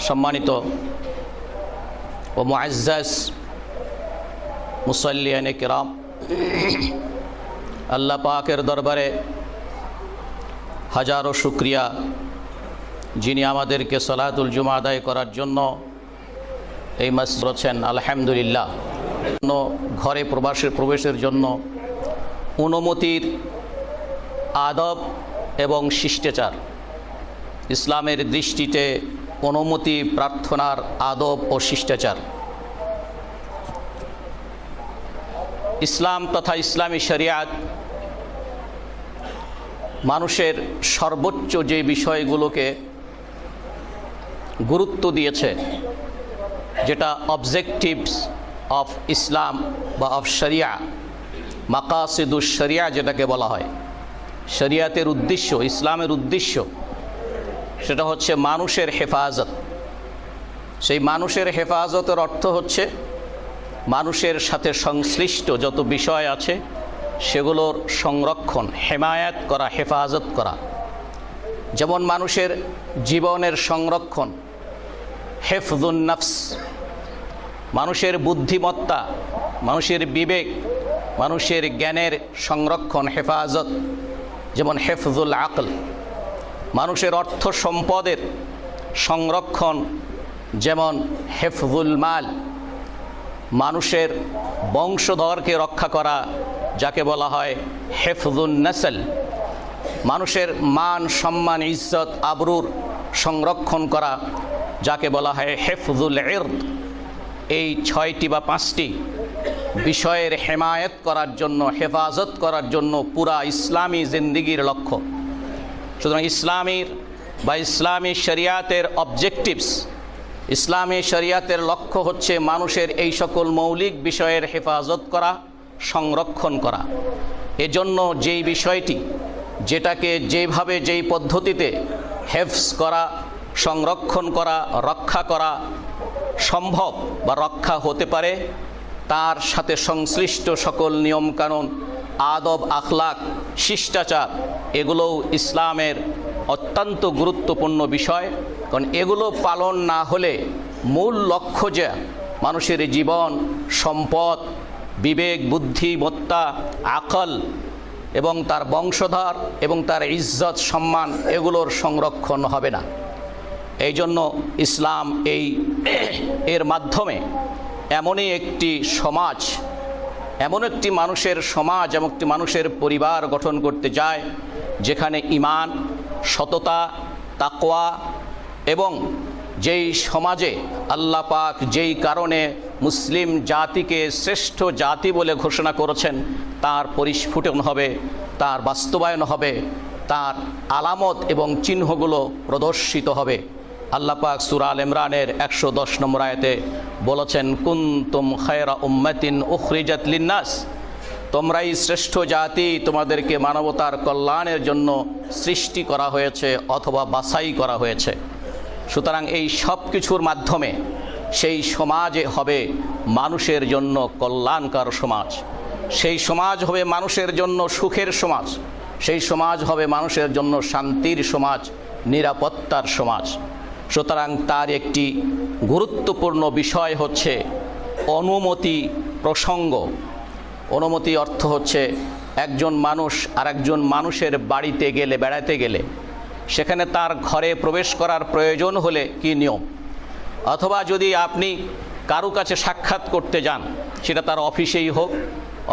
সম্মানিত ও মুআজ্জাজ মুসল্লিয়ানে কিরাম, আল্লাহ পাকের দরবারে হাজারো শুকরিয়া, যিনি আমাদেরকে সালাতুল জুমা আদায় করার জন্য এই মসজিদে বলেছেন। আলহামদুলিল্লাহ। ঘরে প্রবেশের জন্য অনুমতির আদব এবং শিষ্টাচার, ইসলামের দৃষ্টিতে অনুমতি প্রার্থনার আদব ও শিষ্টাচার, ইসলাম তথা ইসলামী শরিয়াত মানুষের সর্বোচ্চ যে বিষয়গুলোকে গুরুত্ব দিয়েছে, যেটা অবজেক্টিভস অফ ইসলাম বা অফ শরিয়া, মাকাসিদুশ শরিয়া যেটাকে বলা হয়, শরিয়াতের উদ্দেশ্য, ইসলামের উদ্দেশ্য, সেটা হচ্ছে মানুষের হেফাজত। সেই মানুষের হেফাজতের অর্থ হচ্ছে মানুষের সাথে সংশ্লিষ্ট যত বিষয় আছে সেগুলোর সংরক্ষণ, হেমায়াত করা, হেফাজত করা। যেমন মানুষের জীবনের সংরক্ষণ, হেফজুন নফস, মানুষের বুদ্ধিমত্তা, মানুষের বিবেক, মানুষের জ্ঞানের সংরক্ষণ, হেফাজত, যেমন হেফজুল আকল। মানুষের অর্থ সম্পদের সংরক্ষণ, যেমন হেফজুল মাল। মানুষের বংশধরকে রক্ষা করা, যাকে বলা হয় হেফজুন নসল। মানুষের মান, সম্মান, ইজ্জত, আবরুর সংরক্ষণ করা, যাকে বলা হয় হেফজুল ইরদ। এই 6টি বা 5টি বিষয়ের হেমায়েত করার জন্য, হেফাজত করার জন্য পুরা ইসলামী জিন্দিগির লক্ষ্য। সুতরাং ইসলামীর বা ইসলামী শরিয়াতের অবজেক্টিভস, ইসলামী শরিয়াতের লক্ষ্য হচ্ছে মানুষের এই সকল মৌলিক বিষয়ের হেফাজত করা, সংরক্ষণ করা। এজন্য যেই বিষয়টি, যেটাকে যেভাবে যেই পদ্ধতিতে হেফজ করা, সংরক্ষণ করা, রক্ষা করা সম্ভব বা রক্ষা হতে পারে, তার সাথে সংশ্লিষ্ট সকল নিয়মকানুন, আদব, আখলাক, শিষ্টাচার, এগুলোও ইসলামের অত্যন্ত গুরুত্বপূর্ণ বিষয়। কারণ এগুলো পালন না হলে মূল লক্ষ্য যে মানুষের জীবন, সম্পদ, বিবেক, বুদ্ধিমত্তা, আকল এবং তার বংশধর এবং তার ইজ্জত, সম্মান, এগুলোর সংরক্ষণ হবে না। এই জন্য ইসলাম এর মাধ্যমে এমনই একটি সমাজ, এমন একটি মানুষের সমাজ, এমন একটি মানুষের পরিবার গঠন করতে যায় যেখানে ঈমান, সততা, তাকওয়া এবং যেই সমাজে আল্লাহ পাক যেই কারণে মুসলিম জাতিকে শ্রেষ্ঠ জাতি বলে ঘোষণা করেছেন তার পরিস্ফুটন হবে, তার বাস্তবায়ন হবে, তার আলামত এবং চিহ্নগুলো প্রদর্শিত হবে। আল্লাহ পাক সূরা আল ইমরানের 110 নম্বর আয়াতে বলেছেন, কুনতুম খায়রা উম্মাতিন উখরিজাত লিন্নাস, তোমরাই শ্রেষ্ঠ জাতি, তোমাদেরকে মানবতার কল্যাণের জন্য সৃষ্টি করা হয়েছে অথবা বাছাই করা হয়েছে। সুতরাং এই সব কিছুর মাধ্যমে সেই সমাজে হবে মানুষের জন্য কল্যাণকর সমাজ, সেই সমাজ হবে মানুষের জন্য সুখের সমাজ, সেই সমাজ হবে মানুষের জন্য শান্তির সমাজ, নিরাপত্তার সমাজ। সুতরাং তার একটি গুরুত্বপূর্ণ বিষয় হচ্ছে অনুমতি প্রসঙ্গ। অনুমতি অর্থ হচ্ছে একজন মানুষ আরেকজন মানুষের বাড়িতে গেলে, বেড়াতে গেলে, সেখানে তার ঘরে প্রবেশ করার প্রয়োজন হলে কি নিয়ম, অথবা যদি আপনি কারো কাছে সাক্ষাৎ করতে যান, সেটা তার অফিসেই হোক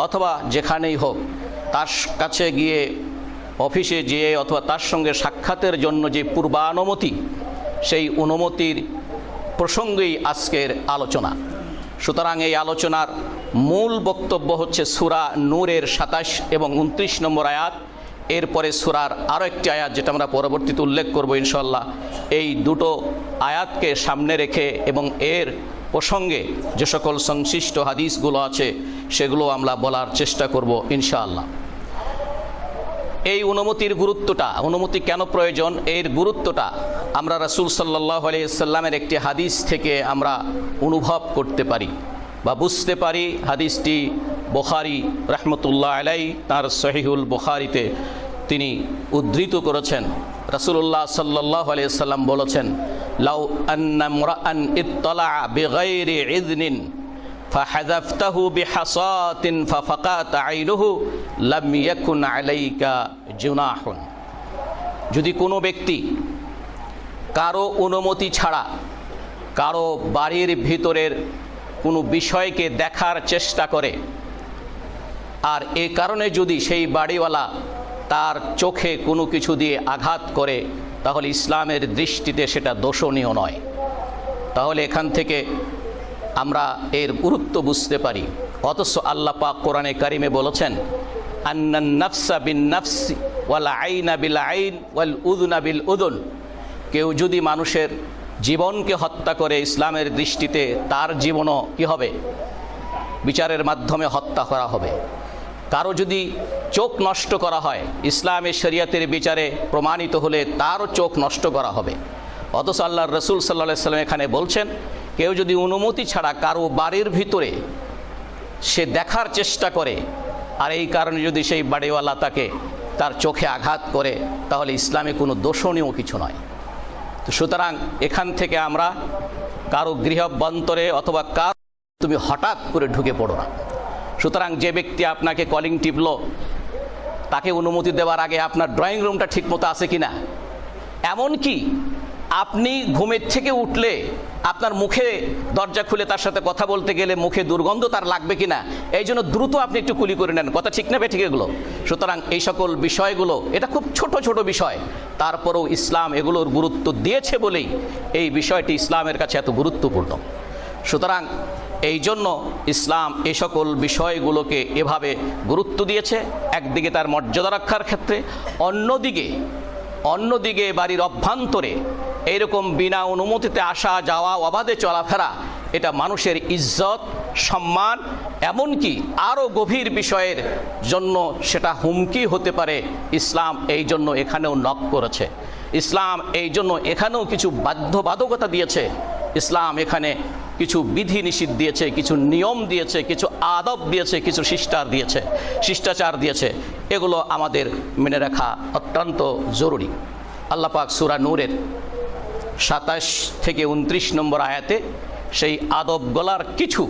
অথবা যেখানেই হোক, তার কাছে গিয়ে, অফিসে যেয়ে অথবা তার সঙ্গে সাক্ষাতের জন্য যে পূর্বানুমতি, সেই অনুমতির প্রসঙ্গেই আজকের আলোচনা। সুতরাং এই আলোচনার মূল বক্তব্য হচ্ছে সূরা নূরের 27 এবং 29 নম্বর আয়াত, এরপরে সূরার আরও একটি আয়াত যেটা আমরা পরবর্তীতে উল্লেখ করব ইনশাআল্লাহ। এই দুটো আয়াতকে সামনে রেখে এবং এর প্রসঙ্গে যে সকল সংশ্লিষ্ট হাদিসগুলো আছে সেগুলো আমরা বলার চেষ্টা করব ইনশাআল্লাহ। এই অনুমতির গুরুত্বটা, অনুমতি কেন প্রয়োজন, এর গুরুত্বটা আমরা রাসূল সাল্লাল্লাহু আলাইহি সাল্লামের একটি হাদিস থেকে আমরা অনুভব করতে পারি বা বুঝতে পারি। হাদিসটি বুখারী রাহমাতুল্লাহ আলাইহি তার সহিহুল বুখারীতে তিনি উদ্ধৃত করেছেন। রাসূলুল্লাহ সাল্লাল্লাহু আলাইহি সাল্লাম বলেছেন, লাউ আন্না মুরাআন ইত্তালা বিগাইরি ইযনিন ফাহাযাফতাহু বিহাসাতিন ফাফাকাত আইনুহু লাম ইয়াকুন আলাইকা জুনাহুন। যদি কোনো ব্যক্তি কারো অনুমতি ছাড়া কারো বাড়ির ভিতরের কোনো বিষয়কে দেখার চেষ্টা করে, আর এ কারণে যদি সেই বাড়িওয়ালা তার চোখে কোনো কিছু দিয়ে আঘাত করে, তাহলে ইসলামের দৃষ্টিতে সেটা দোষণীয় নয়। তাহলে এখান থেকে আমরা এর গুরুত্ব বুঝতে পারি। অথচ আল্লাহ পাক কোরআনে কারিমে বলেছেন, আন্নান নাফসা বিন নাফসি ওয়াল আইনা বিল আইন ওয়াল উযুনা বিল উযুন। কেউ যদি মানুষের জীবনকে হত্যা করে, ইসলামের দৃষ্টিতে তার জীবনও কি হবে? বিচারের মাধ্যমে হত্যা করা হবে। কারো যদি চোখ নষ্ট করা হয়, ইসলামের শরিয়তের বিচারে প্রমাণিত হলে তারও চোখ নষ্ট করা হবে। অথচ আল্লাহর রাসূল সাল্লাল্লাহু আলাইহি সাল্লাম এখানে বলছেন, কেউ যদি অনুমতি ছাড়া কারো বাড়ির ভিতরে সে দেখার চেষ্টা করে, আর এই কারণে যদি সেই বাড়িওয়ালা তাকে তার চোখে আঘাত করে, তাহলে ইসলামে কোনো দোষণীয় কিছু নয়। তো সুতরাং এখান থেকে আমরা কারো গৃহাভ্যন্তরে অথবা কারো তুমি হঠাৎ করে ঢুকে পড়ো না। সুতরাং যে ব্যক্তি আপনাকে কলিং টিপল, তাকে অনুমতি দেওয়ার আগে আপনার ড্রয়িং রুমটা ঠিকমতো আছে কিনা, এমনকি আপনি ঘুমের থেকে উঠলে আপনার মুখে দরজা খুলে তার সাথে কথা বলতে গেলে মুখে দুর্গন্ধ তার লাগবে কিনা, এই জন্য দ্রুত আপনি একটু কুলি করে নেন। কথা ঠিক না ঠিক এগুলো? সুতরাং এই সকল বিষয়গুলো, এটা খুব ছোট ছোট বিষয়, তারপরেও ইসলাম এগুলোর গুরুত্ব দিয়েছে বলেই এই বিষয়টি ইসলামের কাছে এত গুরুত্বপূর্ণ। সুতরাং এই জন্য ইসলাম এই সকল বিষয়গুলোকে এভাবে গুরুত্ব দিয়েছে, একদিকে তার মর্যাদা রক্ষার ক্ষেত্রে, অন্যদিকে বাড়ির অভ্যন্তরে এইরকম বিনা অনুমতিতে আসা যাওয়া, অবাধে চলাফেরা, এটা মানুষের ইজ্জত, সম্মান, এমনকি আরও গভীর বিষয়ের জন্য সেটা হুমকি হতে পারে। ইসলাম এই জন্য এখানেও নক করেছে। ইসলাম এই জন্য এখানেও কিছু বাধ্যবাধকতা দিয়েছে। ইসলাম এখানে কিছু বিধি নিষেধ দিয়েছে, কিছু নিয়ম দিয়েছে, কিছু আদব দিয়েছে, কিছু শিষ্টাচার দিয়েছে। এগুলো আমাদের মেনে রাখা অত্যন্ত জরুরি। আল্লাহ পাক সূরা নূরের 27 থেকে 29 নম্বর আয়াতে সেই আদবগুলার কিছু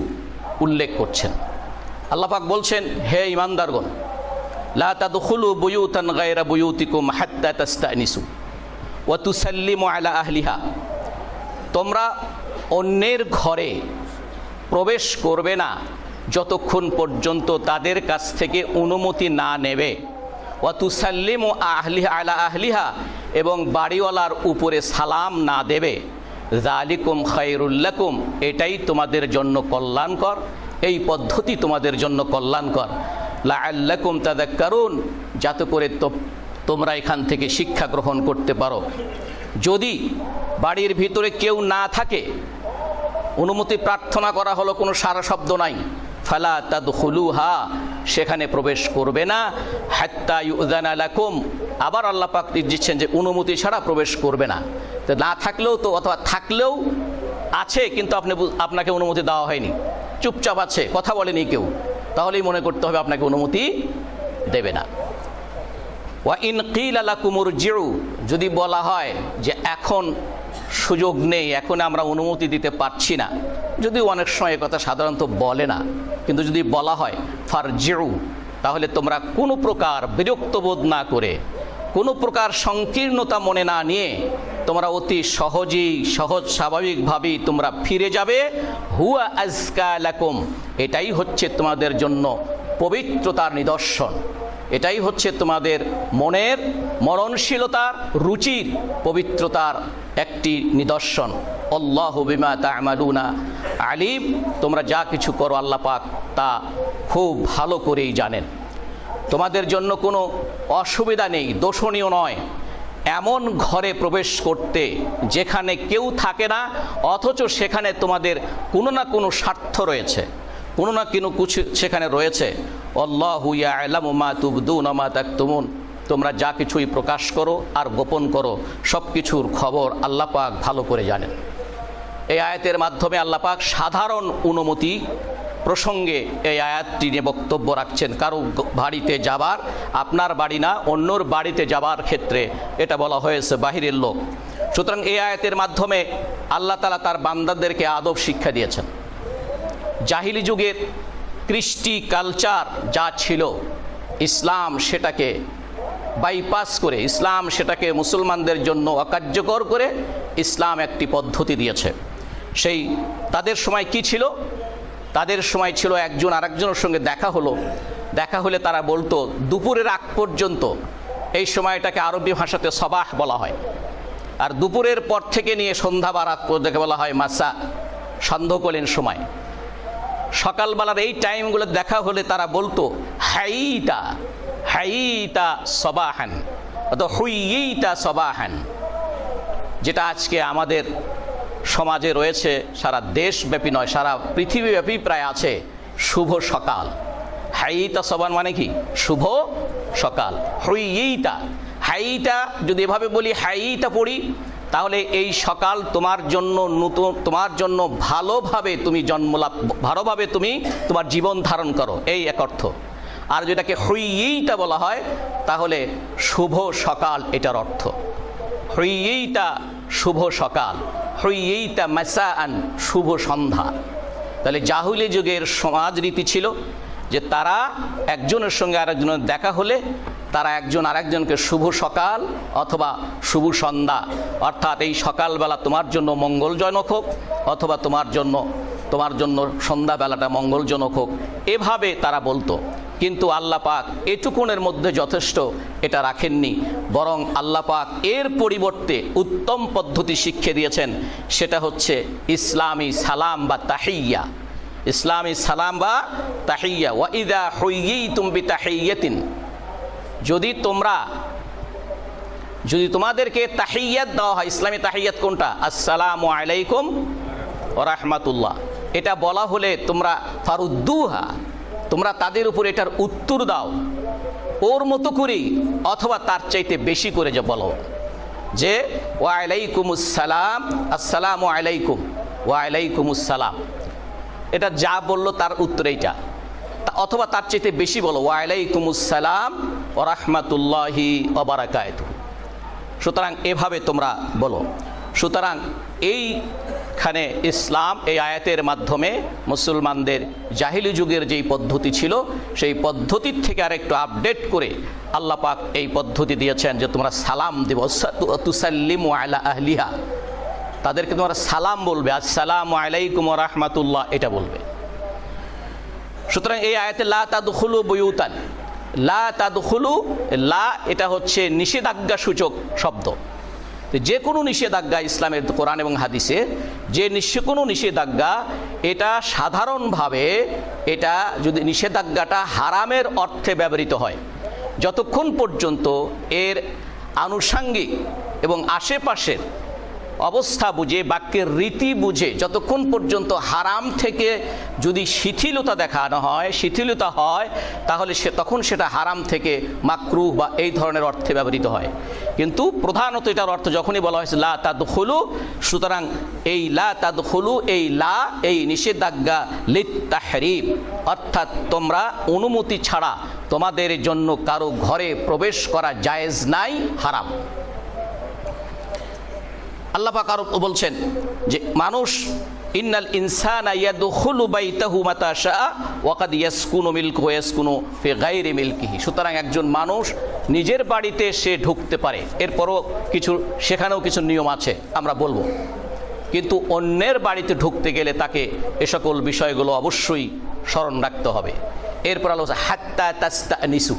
উল্লেখ করছেন। আল্লাহ পাক বলছেন, হে ঈমানদারগণ, লা তাদখুলু বুয়ুতান গায়রা বুয়ুতিকুম হাত্তা তাস্তানিসু ওয়া তুসাল্লিমু আলা আহলিহা। তোমরা অন্যের ঘরে প্রবেশ করবে না যতক্ষণ পর্যন্ত তাদের কাছ থেকে অনুমতি না নেবে। ওয়া তুসাল্লিমু আলা আহলিহা, এবং বাড়িওয়ালার উপরে সালাম না দেবে। যালিকুম খায়রুল লাকুম, এটাই তোমাদের জন্য কল্যাণকর, এই পদ্ধতি তোমাদের জন্য কল্যাণকর। লাআল্লাকুম তাযাক্কারুন, যাতে করে তোমরা এখান থেকে শিক্ষা গ্রহণ করতে পারো। যদি বাড়ির ভিতরে কেউ না থাকে, অনুমতি প্রার্থনা করা হলো, কোনো সারা শব্দ নাই, ফালা তাদখুলুহা, সেখানে প্রবেশ করবে না। হাত্তা ইউযানা লাকুম, আবার আল্লাহ পাক দিচ্ছেন যে অনুমতি ছাড়া প্রবেশ করবে না। তো না থাকলেও তো, অথবা থাকলেও আছে কিন্তু আপনাকে অনুমতি দেওয়া হয়নি, চুপচাপ আছে, কথা বলেনি কেউ, তাহলেই মনে করতে হবে আপনাকে অনুমতি দেবে না। ওয়া ইন কিলা লাকুম ইরজিউ, যদি বলা হয় যে এখন সুযোগ নেই, এখন আমরা অনুমতি দিতে পারছি না, যদিও অনেক সময় কথা সাধারণত বলে না, কিন্তু যদি বলা হয় ফারজিউ, তাহলে তোমরা কোনো প্রকার বিরক্ত বোধ না করে, কোনো প্রকার সংকীর্ণতা মনে না নিয়ে তোমরা অতি সহজ স্বাভাবিকভাবেই তোমরা ফিরে যাবে। হুয়া আজকা লাকুম, এটাই হচ্ছে তোমাদের জন্য পবিত্রতার নিদর্শন, এটাই হচ্ছে তোমাদের মনের মরণশীলতার, রুচির পবিত্রতার একটি নিদর্শন। আল্লাহু বিমা তা'মালুনা আলিম, তোমরা যা কিছু করো আল্লাহ পাক তা খুব ভালো করেই জানেন। তোমাদের জন্য কোনো অসুবিধা নেই, দোষণীয় নয় এমন ঘরে প্রবেশ করতে যেখানে কেউ থাকে না, অথচ সেখানে তোমাদের কোনো না কোনো স্বার্থ রয়েছে, কোনো না কোনো কিছু সেখানে রয়েছে। আল্লাহু ইয়ালামু মা তুবদুনা মা তাকতুমুন, তোমরা যা কিছুই প্রকাশ করো আর গোপন করো, সব কিছুর খবর আল্লাহ পাক ভালো করে জানেন। এই আয়াতের মাধ্যমে আল্লাহ পাক সাধারণ অনুমতি প্রসঙ্গে এই আয়াতটি নিয়ে বক্তব্য রাখছেন। কারো বাড়িতে যাবার, আপনার বাড়ি না অন্যর বাড়িতে যাবার ক্ষেত্রে এটা বলা হয়েছে বাহিরের লোক। সুতরাং এই আয়াতের মাধ্যমে আল্লাহ তাআলা তার বান্দাদেরকে আদব শিক্ষা দিয়েছেন। জাহিলি যুগের কৃষ্টি কালচার যা ছিল, ইসলাম সেটাকে বাইপাস করে, ইসলাম সেটাকে মুসলমানদের জন্য অকার্যকর করে ইসলাম একটি পদ্ধতি দিয়েছে। সেই তাদের সময় কি ছিল? তাদের সময় ছিল একজন আরেকজনের সঙ্গে দেখা হলে তারা বলতো দুপুরের আগ পর্যন্ত, এই সময়টাকে আরবি ভাষাতে সবাহ বলা হয়, আর দুপুরের পর থেকে নিয়ে সন্ধ্যা বারাত পর্যন্ত বলা হয় মাসা, সান্ধ্যকালীন সময়। সকালবেলার এই টাইমগুলো দেখা হলে তারা বলতো হাইতা হাইতা সবাহান অথবা হুইইতা সবাহান, যেটা আজকে আমাদের সমাজে রয়েছে, সারা দেশব্যাপী নয় সারা পৃথিবীব্যাপী প্রায় আছে, শুভ সকাল। হাইতা সবান মানে কি? শুভ সকাল। হুইইতা, হাইতা যদি এভাবে বলি, হাইতা পড়ি, তাহলে এই সকাল তোমার জন্য নতুন, তোমার জন্য ভালোভাবে তুমি জন্মলাভ, ভালোভাবে তুমি তোমার জীবন ধারণ করো, এই এক অর্থ। আর যেটাকে হুইইতা বলা হয় তাহলে শুভ সকাল, এটার অর্থ। হুইইতা শুভ সকাল, হুইইতা মাসাআন শুভ সন্ধ্যা। তাহলে জাহিলি যুগের সমাজ রীতি ছিল যে তারা একজনের সঙ্গে আরেকজনের দেখা হলে তারা একজন আরেকজনকে শুভ সকাল অথবা শুভ সন্ধ্যা, অর্থাৎ এই সকালবেলা তোমার জন্য মঙ্গলজনক হোক অথবা তোমার জন্য সন্ধ্যাবেলাটা মঙ্গলজনক হোক, এভাবে তারা বলতো। কিন্তু আল্লাহ পাক এটুকুনের মধ্যে যথেষ্ট এটা রাখেননি, বরং আল্লাহ পাক এর পরিবর্তে উত্তম পদ্ধতি শিখিয়ে দিয়েছেন। সেটা হচ্ছে ইসলামী সালাম বা তাহিয়্যা। ইসলামী সালাম বা তাহিয়্যা। ওয়া ইযা হুয়্যিতুম বিতাহিয়্যাতিন, যদি তোমাদেরকে তাহিয়্যাত দেওয়া হয়, ইসলামী তাহিয়্যাত কোনটা? আসসালামু আলাইকুম ওয়া রাহমাতুল্লাহ। এটা বলা হলে তোমরা ফারুদ্দুহা, তোমরা তাদের উপর এটার উত্তর দাও ওর মতো করেই, অথবা তার চাইতে বেশি করে যে বলো যে ওয়া আলাইকুমুস সালাম, আসসালামু আলাইকুম, ওয়া আলাইকুমুস সালাম। এটা যা বললো তার উত্তর এইটা, অথবা তার চাইতে বেশি বলো ওয়া আলাইকুমুস সালাম ওয়া রাহমাতুল্লাহি ওয়া বারাকাতুহু। সুতরাং এভাবে তোমরা বলো। সুতরাং এইখানে ইসলাম এই আয়াতের মাধ্যমে মুসলমানদের জাহিলি যুগের যেই পদ্ধতি ছিল সেই পদ্ধতির থেকে আরেকটু আপডেট করে আল্লাহ পাক এই পদ্ধতি দিয়েছেন যে তোমরা সালাম দেব, তুসাল্লিমু আলা আহলিহা, তাদেরকে তোমরা সালাম বলবে, আসসালামু আলাইকুম ওয়া রাহমাতুল্লাহ এটা বলবে। সুতরাং এই আয়াতে লা তাদখুলু বুয়ুতান, লা তাদখুলু, লা এটা হচ্ছে নিষেধাজ্ঞা সূচক শব্দ। যে কোনো নিষেধাজ্ঞা ইসলামের কোরআন এবং হাদিসে যে কোনো নিষেধাজ্ঞা, এটা সাধারণভাবে এটা যদি নিষেধাজ্ঞাটা হারামের অর্থে ব্যবহৃত হয়, যতক্ষণ পর্যন্ত এর আনুষাঙ্গিক এবং আশেপাশের অবস্থা বুঝে, বাক্যের রীতি বুঝে যতক্ষণ পর্যন্ত হারাম থেকে যদি শিথিলতা দেখানো হয়, শিথিলতা হয়, তাহলে তখন সেটা হারাম থেকে মাকরুহ বা এই ধরনের অর্থে ব্যবহৃত হয়। কিন্তু প্রধানত এটার অর্থ যখনই বলা হয়েছে লা তাদখুলু, সুতরাং এই লা তাদখুলু, এই লা, এই নিষেধাজ্ঞা লিত্তাহরিম, অর্থাৎ তোমরা অনুমতি ছাড়া তোমাদের জন্য কারো ঘরে প্রবেশ করা জায়েজ নাই, হারাম। আল্লাহ পাক আরো বলছেন যে মানুষ, ইন্নাল ইনসানা ইয়াদখুলু বাইতাহু মাতা শাআ ওয়া কাদ ইয়াসকুনু মিলকুহু ইয়াসকুনু ফি গায়রি মিলকিহি। সুতরাং একজন মানুষ নিজের বাড়িতে সে ঢুকতে পারে, এরপরও সেখানেও কিছু নিয়ম আছে আমরা বলবো, কিন্তু অন্যের বাড়িতে ঢুকতে গেলে তাকে এ সকল বিষয়গুলো অবশ্যই স্মরণ রাখতে হবে। এরপর আল্লাহ বলছে হাত্তা তাস্তানিসু।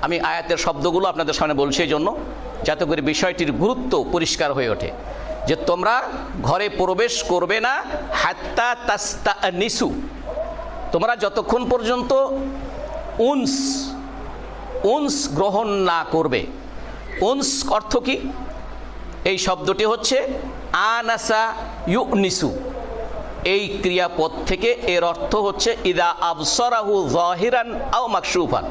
আমি আয়াতের শব্দগুলো আপনাদের সামনে বলছি এই জন্য যাতে করে বিষয়টির গুরুত্ব পরিষ্কার হয়ে ওঠে, যে তোমরা ঘরে প্রবেশ করবে না হাত্তা তাস্তানিসু, তোমরা যতক্ষণ পর্যন্ত উনস গ্রহণ না করবে। উনস অর্থ কি? এই শব্দটি হচ্ছে আনাসা ইউনিসু, এই ক্রিয়াপদ থেকে এর অর্থ হচ্ছে ইদা আবসরাহু যাহিরান আও মাকশুফান,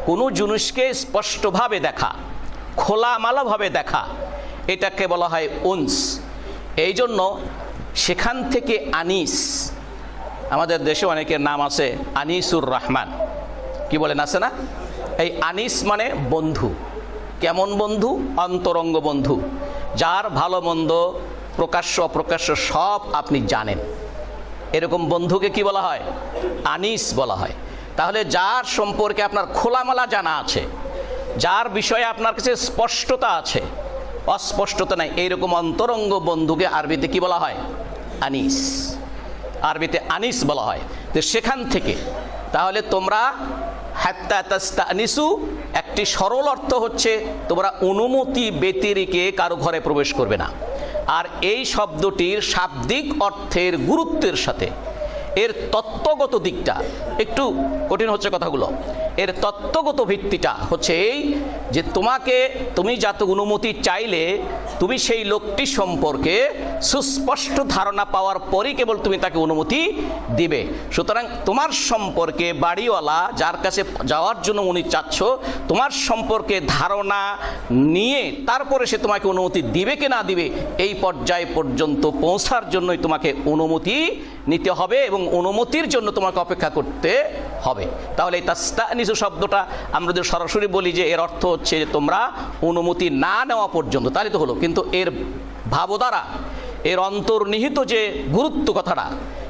কোনো জিনিসকে স্পষ্টভাবে দেখা, খোলামালাভাবে দেখা, এটাকে বলা হয় উনস। এই জন্য সেখান থেকে আনিস, আমাদের দেশে অনেকের নাম আছে আনিসুর রহমান, কি বলেন, আছে না? এই আনিস মানে বন্ধু। কেমন বন্ধু? অন্তরঙ্গ বন্ধু, যার ভালো মন্দ প্রকাশ্য অপ্রকাশ্য সব আপনি জানেন, এরকম বন্ধুকে কি বলা হয়? আনিস বলা হয়। তাহলে যার সম্পর্কে আপনার খোলামেলা জানা আছে, যার বিষয়ে আপনার কাছে স্পষ্টতা আছে, অস্পষ্টতা নাই, এইরকম অন্তরঙ্গ বন্ধুকে আরবিতে কি বলা হয়? আনিস। আরবিতে আনিস বলা হয়। তো সেখান থেকে তাহলে তোমরা হাত্তা তাস্তানিসু, একটি সরল অর্থ হচ্ছে তোমরা অনুমতি ব্যতিরেকে কারো ঘরে প্রবেশ করবে না। আর এই শব্দটির শাব্দিক অর্থের গুরুত্বের সাথে এর তত্ত্বগত দিকটা একটু কঠিন হচ্ছে কথাগুলো। এর তত্ত্বগত ভিত্তিটা হচ্ছে এই যে তুমি যাতে অনুমতি চাইলে তুমি সেই লোকটি সম্পর্কে সুস্পষ্ট ধারণা পাওয়ার পরই কেবল তুমি তাকে অনুমতি দিবে। সুতরাং তোমার সম্পর্কে বাড়িওয়ালা যার কাছে যাওয়ার জন্য উনি চাচ্ছ, তোমার সম্পর্কে ধারণা নিয়ে তারপরে সে তোমাকে অনুমতি দিবে কি না দিবে, এই পর্যায় পর্যন্ত পৌঁছার জন্যই তোমাকে অনুমতি নিতে হবে এবং অনুমতির জন্য তোমাকে অপেক্ষা করতে হবে। তাহলে এই তাস্তানিসু শব্দটা আমরা যদি সরাসরি বলি যে এর অর্থ হচ্ছে যে তোমরা অনুমতি না নেওয়া পর্যন্ত, তাহলে তো হলো। কিন্তু এর ভাবধারা, এর অন্তর্নিহিত যে গুরুত্ব কথাটা,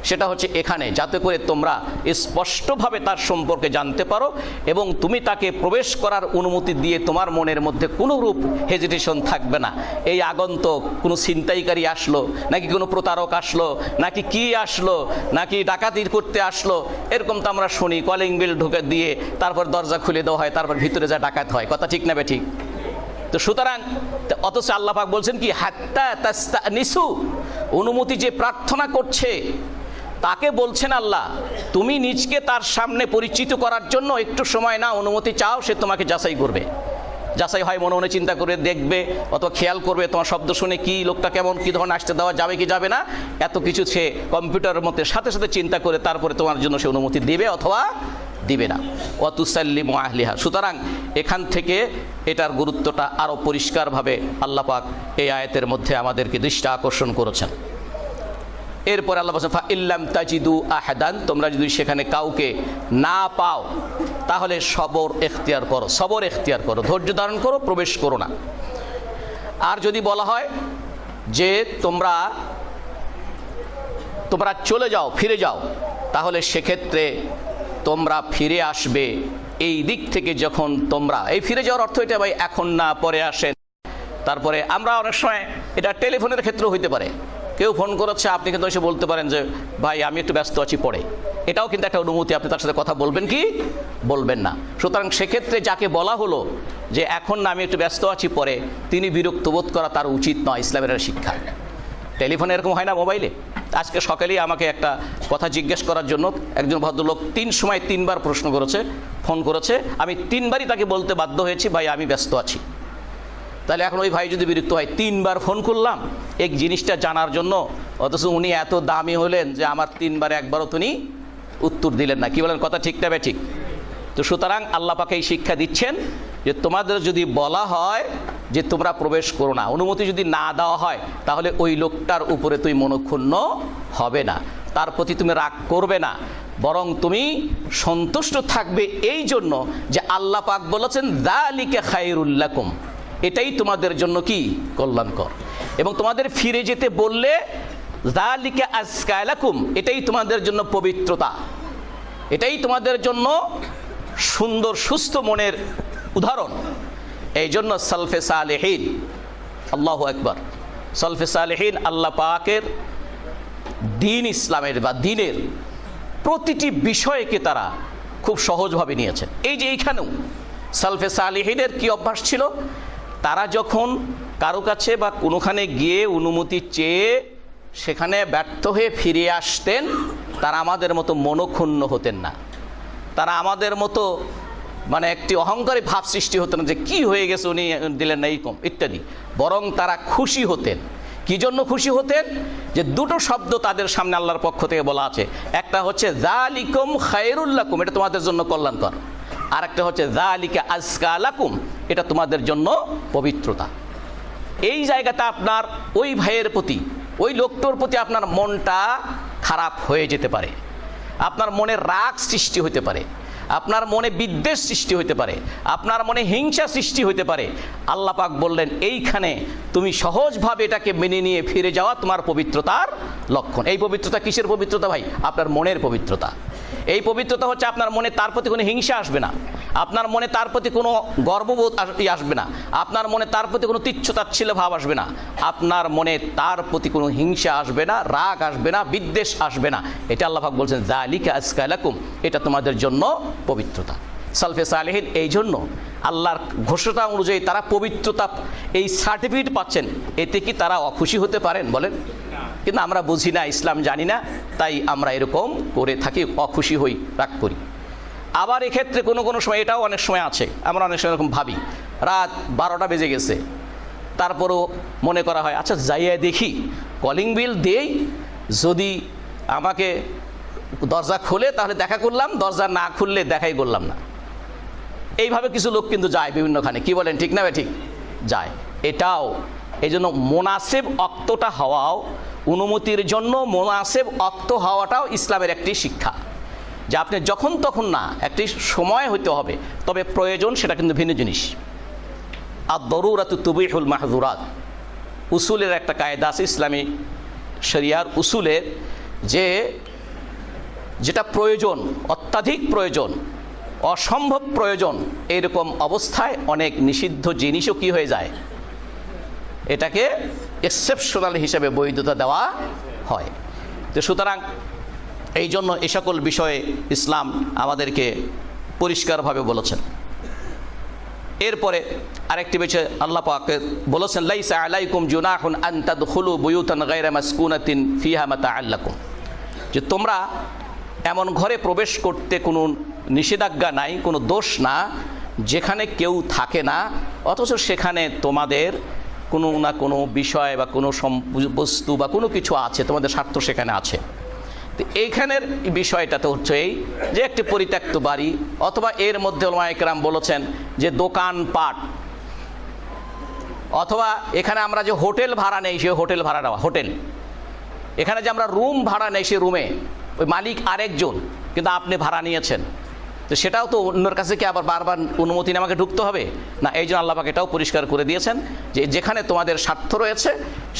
সেটা হচ্ছে এখানে, যাতে করে তোমরা স্পষ্টভাবে তার সম্পর্কে জানতে পারো এবং তুমি তাকে প্রবেশ করার অনুমতি দিয়ে তোমার মনের মধ্যে কোনো রূপ হেজিটেশন থাকবে না। এই আগন্তুক কোনো ছিনতাইকারী আসলো, নাকি কোনো প্রতারক আসলো, নাকি কি আসলো, নাকি ডাকাতি করতে আসলো, এরকম তো আমরা শুনি। কলিং বেল ঢুকে দিয়ে তারপর দরজা খুলে দেওয়া হয়, তারপর ভিতরে যা ডাকাত হয়। কথা ঠিক না বে ঠিক? তো সুতরাং অথচ আল্লাহ পাক বলছেন কি, হাত্তা তাস্তানিসু, অনুমতি যে প্রার্থনা করছে তাকে বলছেন আল্লাহ, তুমি নিজকে তার সামনে পরিচিত করার জন্য একটু সময় না, অনুমতি চাও, সে তোমাকে যাচাই করবে। যাচাই হয় মনে মনে চিন্তা করে দেখবে, অথবা খেয়াল করবে তোমার শব্দ শুনে কি লোকটা কেমন, কি ধরনের আসতে দেওয়া যাবে কি যাবে না, এত কিছু সে কম্পিউটারের মধ্যে সাথে সাথে চিন্তা করে তারপরে তোমার জন্য সে অনুমতি দিবে অথবা দিবে না। ওয়াতুসাল্লিমু আহলিহা। সুতরাং এখান থেকে এটার গুরুত্বটা আরও পরিষ্কারভাবে আল্লাহ পাক এই আয়াতের মধ্যে আমাদেরকে দৃষ্টি আকর্ষণ করেছেন। এরপর আল্লাহ বলেন, ফা ইল্লাম তাজিদু আহাদান, তোমরা যদি সেখানে কাউকে না পাও তাহলে সবর এখতিয়ার করো, সবর এখতিয়ার করো, ধৈর্য ধারণ করো, প্রবেশ করো না। আর যদি বলা হয় যে তোমরা চলে যাও, ফিরে যাও, তাহলে সেক্ষেত্রে তোমরা ফিরে আসবে এই দিক থেকে। যখন তোমরা এই ফিরে যাওয়ার অর্থ এটা ভাই এখন না পরে আসেন। তারপরে আমরা অনেক সময় এটা টেলিফোনের ক্ষেত্রেও হইতে পারে, কেউ ফোন করেছে, আপনি কিন্তু এসে বলতে পারেন যে ভাই আমি একটু ব্যস্ত আছি, পরে। এটাও কিন্তু একটা অনুমতি, আপনি তার সাথে কথা বলবেন কি বলবেন না। সুতরাং সেক্ষেত্রে যাকে বলা হলো যে এখন না আমি একটু ব্যস্ত আছি, পরে, তিনি বিরক্ত বোধ করা তার উচিত নয়, ইসলামের শিক্ষা। টেলিফোনে এরকম হয় না, মোবাইলে। আজকে সকালেই আমাকে একটা কথা জিজ্ঞেস করার জন্য একজন ভদ্রলোক 3 সময় 3বার প্রশ্ন করেছে, ফোন করেছে। আমি 3বারই তাকে বলতে বাধ্য হয়েছি ভাই আমি ব্যস্ত আছি। তাহলে এখন ওই ভাই যদি বিরক্ত হয়, 3বার ফোন করলাম এই জিনিসটা জানার জন্য, অথচ উনি এত দামি হলেন যে আমার 3বার একবারও তিনি উত্তর দিলেন না। কি বলেন, কথা ঠিক না বে ঠিক? তো সুতরাং আল্লাহ পাক এই শিক্ষা দিচ্ছেন যে তোমাদের যদি বলা হয় যে তোমরা প্রবেশ করো না, অনুমতি যদি না দেওয়া হয়, তাহলে ওই লোকটার উপরে তুমি মনক্ষুণ্ণ হবে না, তার প্রতি তুমি রাগ করবে না, বরং তুমি সন্তুষ্ট থাকবে এই জন্য যে আল্লাহ পাক বলেছেন যালিকা খায়রুল লাকুম, এটাই তোমাদের জন্য কি কল্যাণকর। এবং তোমাদের ফিরে যেতে বললে যালিকা আজকা লাকুম, এটাই তোমাদের জন্য পবিত্রতা, এটাই তোমাদের জন্য সুন্দর সুস্থ মনের উদাহরণ। এই জন্য সালফে সালেহীন, আল্লাহু আকবার, সালফে সালেহীন আল্লাহ পাকের দিন, ইসলামের বা দিনের প্রতিটি বিষয়কে তারা খুব সহজভাবে নিয়েছেন। এই যে এইখানেও সালফে সালেহীনের কি অভ্যাস ছিল, তারা যখন কারো কাছে বা কোনোখানে গিয়ে অনুমতি চেয়ে সেখানে ব্যর্থ হয়ে ফিরে আসতেন, তারা আমাদের মতো মনক্ষুণ্ণ হতেন না, তারা আমাদের মতো মানে একটি অহংকারী ভাব সৃষ্টি হতো না যে কি হয়ে গেছে উনি দিলেন না এইরকম ইত্যাদি, বরং তারা খুশি হতেন। কি জন্য খুশি হতেন? যে দুটো শব্দ তাদের সামনে আল্লাহর পক্ষ থেকে বলা আছে, একটা হচ্ছে যালিকুম খায়রুল লাকুম, এটা তোমাদের জন্য কল্যাণকর, আর একটা হচ্ছে যালিকা আজকা লাকুম, এটা তোমাদের জন্য পবিত্রতা। এই জায়গাটা আপনার ওই ভাইয়ের প্রতি, ওই লোকটার প্রতি আপনার মনটা খারাপ হয়ে যেতে পারে, আপনার মনে রাগ সৃষ্টি হতে পারে, আপনার মনে বিদ্বেষ সৃষ্টি হতে পারে, আপনার মনে হিংসা সৃষ্টি হতে পারে। আল্লাহ পাক বললেন এইখানে তুমি সহজভাবে এটাকে মেনে নিয়ে ফিরে যাওয়া তোমার পবিত্রতার লক্ষণ। এই পবিত্রতা কিসের পবিত্রতা ভাই? আপনার মনের পবিত্রতা। এই পবিত্রতা হচ্ছে আপনার মনে তার প্রতি কোনো হিংসা আসবে না, আপনার মনে তার প্রতি কোনো গর্ববোধ আসবে না, আপনার মনে তার প্রতি কোনো তুচ্ছ-তাচ্ছিল্য ভাব আসবে না, আপনার মনে তার প্রতি কোনো হিংসা আসবে না, রাগ আসবে না, বিদ্বেষ আসবে না। এটা আল্লাহ পাক বলছেন যালিকা আজকা লাকুম, এটা তোমাদের জন্য পবিত্রতা। সালফে সালেহিন এই জন্য আল্লাহর ঘোষণা অনুযায়ী তারা পবিত্রতা এই সার্টিফিকেট পাচ্ছেন, এতে কি তারা অখুশি হতে পারেন বলেন? কিন্তু আমরা বুঝি না, ইসলাম জানি না, তাই আমরা এরকম করে থাকি, অখুশি হই, রাগ করি। আবার এক্ষেত্রে কোনো কোনো সময় এটাও অনেক সময় আছে, আমরা অনেক সময় এরকম ভাবি রাত 12টা বেজে গেছে, তারপরও মনে করা হয় আচ্ছা যাইয়া দেখি, কলিং বিল দেই, যদি আমাকে দরজা খোলে তাহলে দেখা করলাম, দরজা না খুললে দেখাই করলাম না। এইভাবে কিছু লোক কিন্তু যায় বিভিন্নখানে, কি বলেন ঠিক না? ঠিক যায়। এটাও এই জন্য মোনাসেব অক্তটা হওয়াও, অনুমতির জন্য মোনাসেব অক্ত হওয়াটাও ইসলামের একটি শিক্ষা, যে আপনি যখন তখন না, একটি সময় হইতে হবে, তবে প্রয়োজন সেটা কিন্তু ভিন্ন জিনিস। আর দরুরাতু তুবিহুল মাহজুরাত, উসুলের একটা কায়দা আছে ইসলামী শরিয়ার উসুলের, যে যেটা প্রয়োজন, অত্যাধিক প্রয়োজন, অসম্ভব প্রয়োজন, এরকম অবস্থায় অনেক নিষিদ্ধ জিনিসও কি হয়ে যায়, এটাকে এক্সেপশনাল হিসেবে বৈধতা দেওয়া হয়। তো সুতরাং এই জন্য এ সকল বিষয়ে ইসলাম আমাদেরকে পরিষ্কারভাবে বলেছেন। এরপরে আরেকটি বিষয় আল্লাহ পাক বলেছেন লাইসা আলাইকুম জুনাহুন আন তাদখুলু বুয়ুতান গায়রা মাসকুনাতিন ফিহা মাতাআল লাকুম, যে তোমরা এমন ঘরে প্রবেশ করতে কোনো নিষেধাজ্ঞা নাই, কোনো দোষ না, যেখানে কেউ থাকে না, অথচ সেখানে তোমাদের কোনো না কোনো বিষয় বা কোনো বস্তু বা কোনো কিছু আছে, তোমাদের স্বার্থ সেখানে আছে। তো এইখানের বিষয়টাতে হচ্ছে এই যে একটি পরিত্যক্ত বাড়ি, অথবা এর মধ্যে উলামায়ে কেরাম বলেছেন যে দোকানপাট, অথবা এখানে আমরা যে হোটেল ভাড়া নেই, সে হোটেল ভাড়া নেওয়া, হোটেল, এখানে যে আমরা রুম ভাড়া নেই, সে রুমে ওই মালিক আরেকজন, কিন্তু আপনি ভাড়া নিয়েছেন, তো সেটাও তো অন্যের কাছে কি আবার বারবার অনুমতি নিয়ে আমাকে ঢুকতে হবে না। এই জন্য আল্লাহ পাক এটাও পরিষ্কার করে দিয়েছেন যে যেখানে তোমাদের স্বার্থ রয়েছে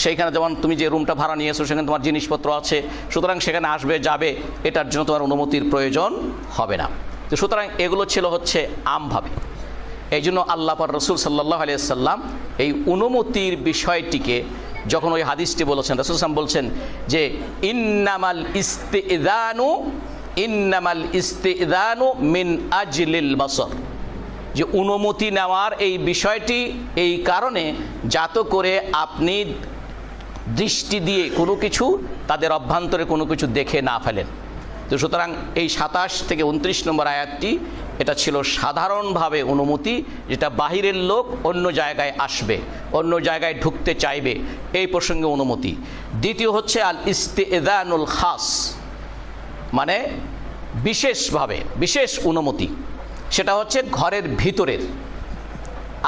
সেইখানে, যেমন তুমি যে রুমটা ভাড়া নিয়েছো সেখানে তোমার জিনিসপত্র আছে, সুতরাং সেখানে আসবে যাবে, এটার জন্য তোমার অনুমতির প্রয়োজন হবে না। তো সুতরাং এগুলো ছিল হচ্ছে আমভাবে। এই জন্য আল্লাহ পাক রসুল সাল্লাল্লাহু আলাইহি সাল্লাম এই অনুমতির বিষয়টিকে যখন ওই হাদিসটি বলেছেন, রাসূল সাল্লাল্লাহু আলাইহি ওয়াসাল্লাম বলছেন যে ইন্নামাল ইস্তিদানু মিন আজলিল বাসর, যে অনুমতি নেওয়ার এই বিষয়টি এই কারণে যাতে করে আপনি দৃষ্টি দিয়ে কোনো কিছু তাদের অভ্যন্তরে কোনো কিছু দেখে না ফেলেন। তো সুতরাং এই 27 থেকে 29 নম্বর আয়াতটি এটা ছিল সাধারণভাবে অনুমতি, যেটা বাহিরের লোক অন্য জায়গায় আসবে, অন্য জায়গায় ঢুকতে চাইবে, এই প্রসঙ্গে অনুমতি। দ্বিতীয় হচ্ছে আল ইস্তিদানুল খাস, মানে বিশেষভাবে বিশেষ অনুমতি, সেটা হচ্ছে ঘরের ভিতরের,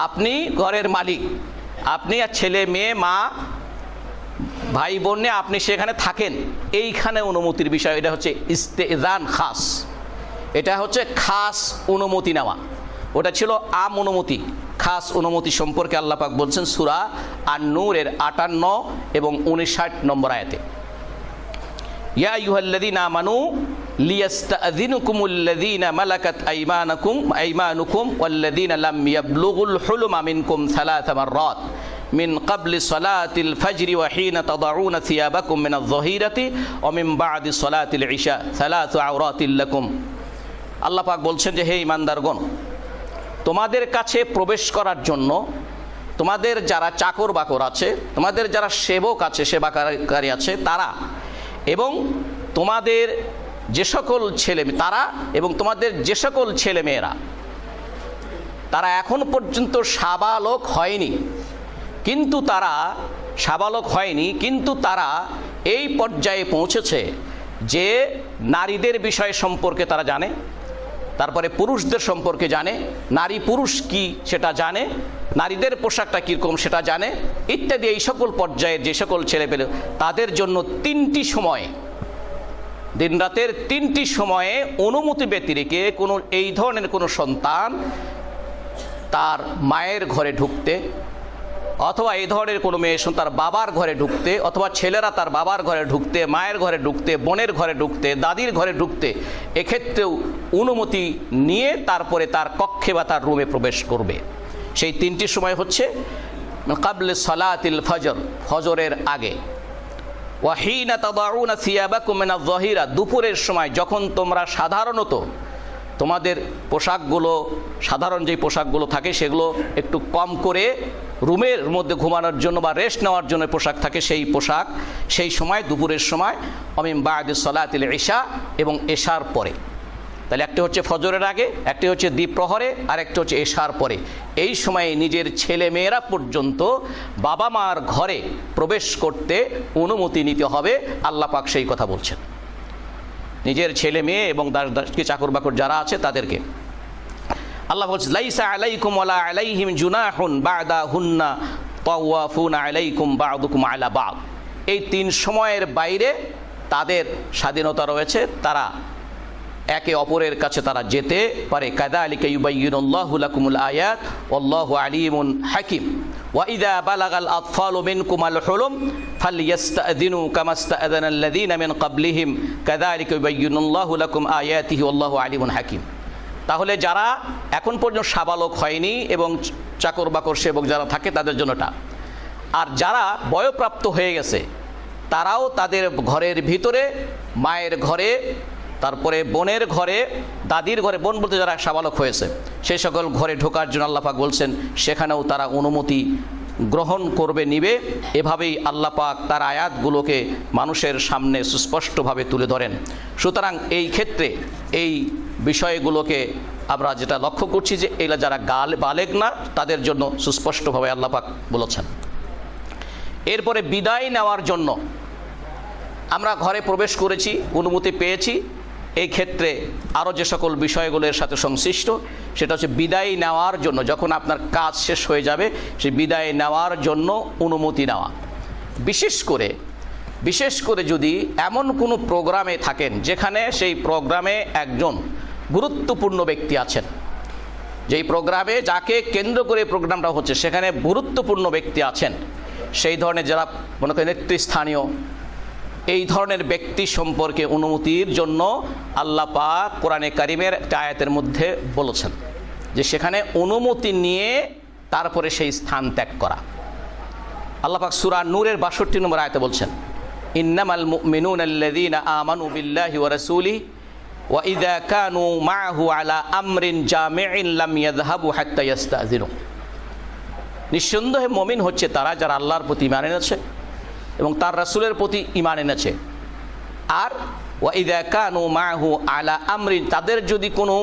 আপনি ঘরের মালিক, আপনি আর ছেলে মেয়ে মা ভাই বোন নিয়ে আপনি সেখানে থাকেন, এইখানে অনুমতির বিষয়, এটা হচ্ছে ইস্তেজান খাস, এটা হচ্ছে খাস অনুমতি নেওয়া। ওটা ছিল আম অনুমতি, খাস অনুমতি সম্পর্কে আল্লাহ পাক বলছেন সূরা আন-নূরের 58 এবং 59 নম্বর আয়াতে, ইয়া আইয়ুহাল্লাযীনা আমানু লিয়াস্তাযিনুকুমুল্লাযীনা মালাকাত আইমানুকুম ওয়াল্লাযীনা লাম ইয়াবলুগুল হুলুমা মিনকুম সালাসা মাররাত মিন ক্বাবলি সালাতিল ফাজরি ওয়া হিনা তাদাউনা সিয়াবাকুম মিনাজ যাহিরাতি ওয়া মিন বা'দি সালাতিল ইশা সালাসু আওরাতিল লাকুম। আল্লাহ পাক বলছেন যে হে ঈমানদারগণ, তোমাদের কাছে প্রবেশ করার জন্য তোমাদের যারা চাকর বাকর আছে, তোমাদের যারা সেবক আছে, সেবাকারী আছে, তারা এবং তোমাদের যে সকল ছেলে তারা এবং তোমাদের যে সকল ছেলে মেয়েরা, তারা এখন পর্যন্ত সাবালক হয়নি, কিন্তু তারা এই পর্যায়ে পৌঁছেছে যে নারীদের বিষয় সম্পর্কে তারা জানে, তারপরে পুরুষদের সম্পর্কে জানে, নারী পুরুষ কি সেটা জানে, নারীদের পোশাকটা কীরকম সেটা জানে, ইত্যাদি। এই সকল পর্যায়ের যে সকল ছেলেপেলে, তাদের জন্য 3টি সময় দিনরাতের 3টি সময়ে অনুমতি ব্যতিরেকে কোনো এই ধরনের কোনো সন্তান তার মায়ের ঘরে ঢুকতে, অথবা এই ধরনের কোনো মেয়ে তার বাবার ঘরে ঢুকতে, অথবা ছেলেরা তার বাবার ঘরে ঢুকতে, মায়ের ঘরে ঢুকতে, বোনের ঘরে ঢুকতে, দাদির ঘরে ঢুকতে, এক্ষেত্রেও অনুমতি নিয়ে তারপরে তার কক্ষে বা তার রুমে প্রবেশ করবে। সেই 3টি সময় হচ্ছে ক্বাবলে সালাতিল ফজর, ফজরের আগে, ওয়াহিনা তাদাউনা সিয়াবাকুম মিনাজ যাহিরা, দুপুরের সময় যখন তোমরা সাধারণত তোমাদের পোশাকগুলো, সাধারণ যেই পোশাকগুলো থাকে সেগুলো একটু কম করে রুমের মধ্যে ঘুমানোর জন্য বা রেস্ট নেওয়ার জন্য পোশাক থাকে, সেই পোশাক সেই সময় দুপুরের সময় অমিন বা'দে সালাতিল ইশা, এবং এশার পরে। তাহলে একটি হচ্ছে ফজরের আগে, একটি হচ্ছে দ্বিপ্রহরে, আর একটি হচ্ছে এশার পরে। এই সময়ে নিজের ছেলে মেয়েরা পর্যন্ত বাবা মার ঘরে প্রবেশ করতে অনুমতি নিতে হবে। আল্লাহ পাক সেই কথা বলছেন, নিজের ছেলে মেয়ে এবং দাসদাসী চাকর বাকর যারা আছে তাদেরকে আল্লাহ বলছেন, লাইসা আলাইকুম ওয়ালা আলাইহিম জুনাহুন বা'দাহুন্না তাওয়াফুনা আলাইকুম বা'দুকুম আলা বা'দ। এই 3 সময়ের বাইরে তাদের স্বাধীনতা রয়েছে, তারা একে অপরের কাছে তারা যেতে পারে। কাযালিকা ইউবাইয়িনুল্লাহু লাকুমুল আয়াত ওয়াল্লাহু আলিমুন হাকিম। ওয়া ইযা বালাগাল আতফালু মিনকুমাল হুলুম ফালইস্তাযিনু কামাস্তাযানাল্লাযীনা মিন ক্বাবলিহিম কাযালিকা ইউবাইয়িনুল্লাহু লাকুম আয়াতিহি ওয়াল্লাহু আলিমুন হাকিম। তাহলে যারা এখন পর্যন্ত সাবালক হয়নি এবং চাকর বাকর সেবক যারা থাকে তাদের জন্যটা, আর যারা বয়প্রাপ্ত হয়ে গেছে তারাও তাদের ঘরের ভিতরে, মায়ের ঘরে, তারপরে বোনের ঘরে, দাদির ঘরে, বোন বলতে যারা সাবালক হয়েছে সেই সকল ঘরে ঢোকার জন্য আল্লাহ পাক বলছেন সেখানেও তারা অনুমতি গ্রহণ করবে, নিবে। এভাবেই আল্লাহ পাক তার আয়াতগুলোকে মানুষের সামনে সুস্পষ্টভাবে তুলে ধরেন। সুতরাং এই ক্ষেত্রে এই বিষয়গুলোকে আমরা যেটা লক্ষ্য করছি যে এগুলা যারা বালেগ না তাদের জন্য সুস্পষ্টভাবে আল্লাহ পাক বলেছেন। এরপরে বিদায় নেওয়ার জন্য আমরা ঘরে প্রবেশ করেছি, অনুমতি পেয়েছি, এই ক্ষেত্রে আরও যে সকল বিষয়গুলোর সাথে সংশ্লিষ্ট সেটা হচ্ছে বিদায় নেওয়ার জন্য, যখন আপনার কাজ শেষ হয়ে যাবে সেই বিদায় নেওয়ার জন্য অনুমতি নেওয়া। বিশেষ করে যদি এমন কোনো প্রোগ্রামে থাকেন যেখানে সেই প্রোগ্রামে একজন গুরুত্বপূর্ণ ব্যক্তি আছেন, যেই প্রোগ্রামে যাকে কেন্দ্র করে প্রোগ্রামটা হচ্ছে সেখানে গুরুত্বপূর্ণ ব্যক্তি আছেন, সেই ধরনের যারা মনে করেন নেতৃস্থানীয়, এই ধরনের ব্যক্তি সম্পর্কে অনুমতির জন্য আল্লাহ পাক কোরআনে কারিমের একটা আয়াতের মধ্যে বলেছেন যে সেখানে অনুমতি নিয়ে তারপরে সেই স্থান ত্যাগ করা। আল্লাহ পাক সূরা নূরের ৬২ নম্বর আয়াতে বলছেন, ইন্নামাল মুমিনুনা আল্লাযীনা আমানু বিল্লাহি ওয়া রাসূলিহি ওয়া ইযা কানু মা'আহু আলা আমরিন জামি'in লাম ইয়াযহাবু হাত্তা ইস্তাযিনু। নিঃসন্দেহে মুমিন হচ্ছে তারা যারা আল্লাহর প্রতি ঈমান এনেছে এবং তার রাসূলের প্রতি ঈমান এনেছে। আর ওয়া ইযা কানু মা'আহু আলা আমরিন, তাদের যদি কোনো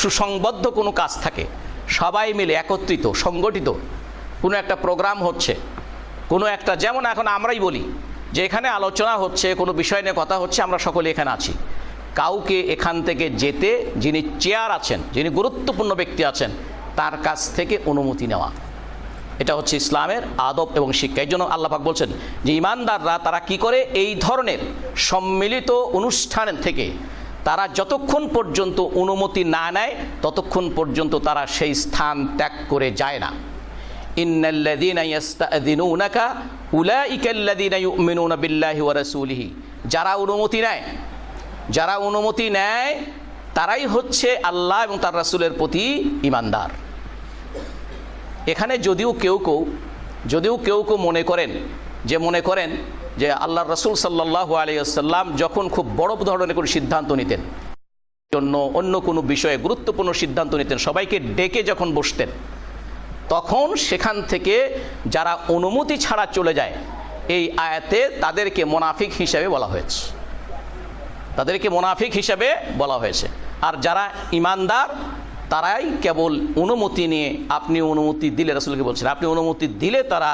সুসংবদ্ধ কোনো কাজ থাকে, সবাই মিলে একত্রিত সংগঠিত কোনো একটা প্রোগ্রাম হচ্ছে, কোনো একটা, যেমন এখন আমরাই বলি যে এখানে আলোচনা হচ্ছে, কোনো বিষয় নিয়ে কথা হচ্ছে, আমরা সকলে এখানে আছি, কাউকে এখান থেকে যেতে, যিনি চেয়ার আছেন, যিনি গুরুত্বপূর্ণ ব্যক্তি আছেন, তার কাছ থেকে অনুমতি নেওয়া, এটা হচ্ছে ইসলামের আদব এবং শিক্ষা। এই জন্য আল্লাহ পাক বলছেন যে ঈমানদাররা তারা কি করে, এই ধরনের সম্মিলিত অনুষ্ঠান থেকে তারা যতক্ষণ পর্যন্ত অনুমতি না নেয় ততক্ষণ পর্যন্ত তারা সেই স্থান ত্যাগ করে যায় না। ইন্নাল্লাযীনা ইস্তাযিনুনাকা উলাইকাল্লাযীনা ইউমিনুনা বিল্লাহি ওয়া রাসূলিহি, যারা অনুমতি নেয় তারাই হচ্ছে আল্লাহ এবং তার রাসূলের প্রতি ঈমানদার। এখানে যদিও কেউ কেউ মনে করেন যে আল্লাহর রাসূল সাল্লাল্লাহু আলাইহি ওয়াসাল্লাম যখন খুব বড় ধরনের কোনো সিদ্ধান্ত নিতেন, অন্য কোনো বিষয়ে গুরুত্বপূর্ণ সিদ্ধান্ত নিতেন, সবাইকে ডেকে যখন বসতেন, তখন সেখান থেকে যারা অনুমতি ছাড়া চলে যায়, এই আয়াতে তাদেরকে মুনাফিক হিসেবে বলা হয়েছে। আর যারা ঈমানদার তারাই কেবল অনুমতি নিয়ে, আপনি অনুমতি দিলে, রাসূলকে বলছেন আপনি অনুমতি দিলে তারা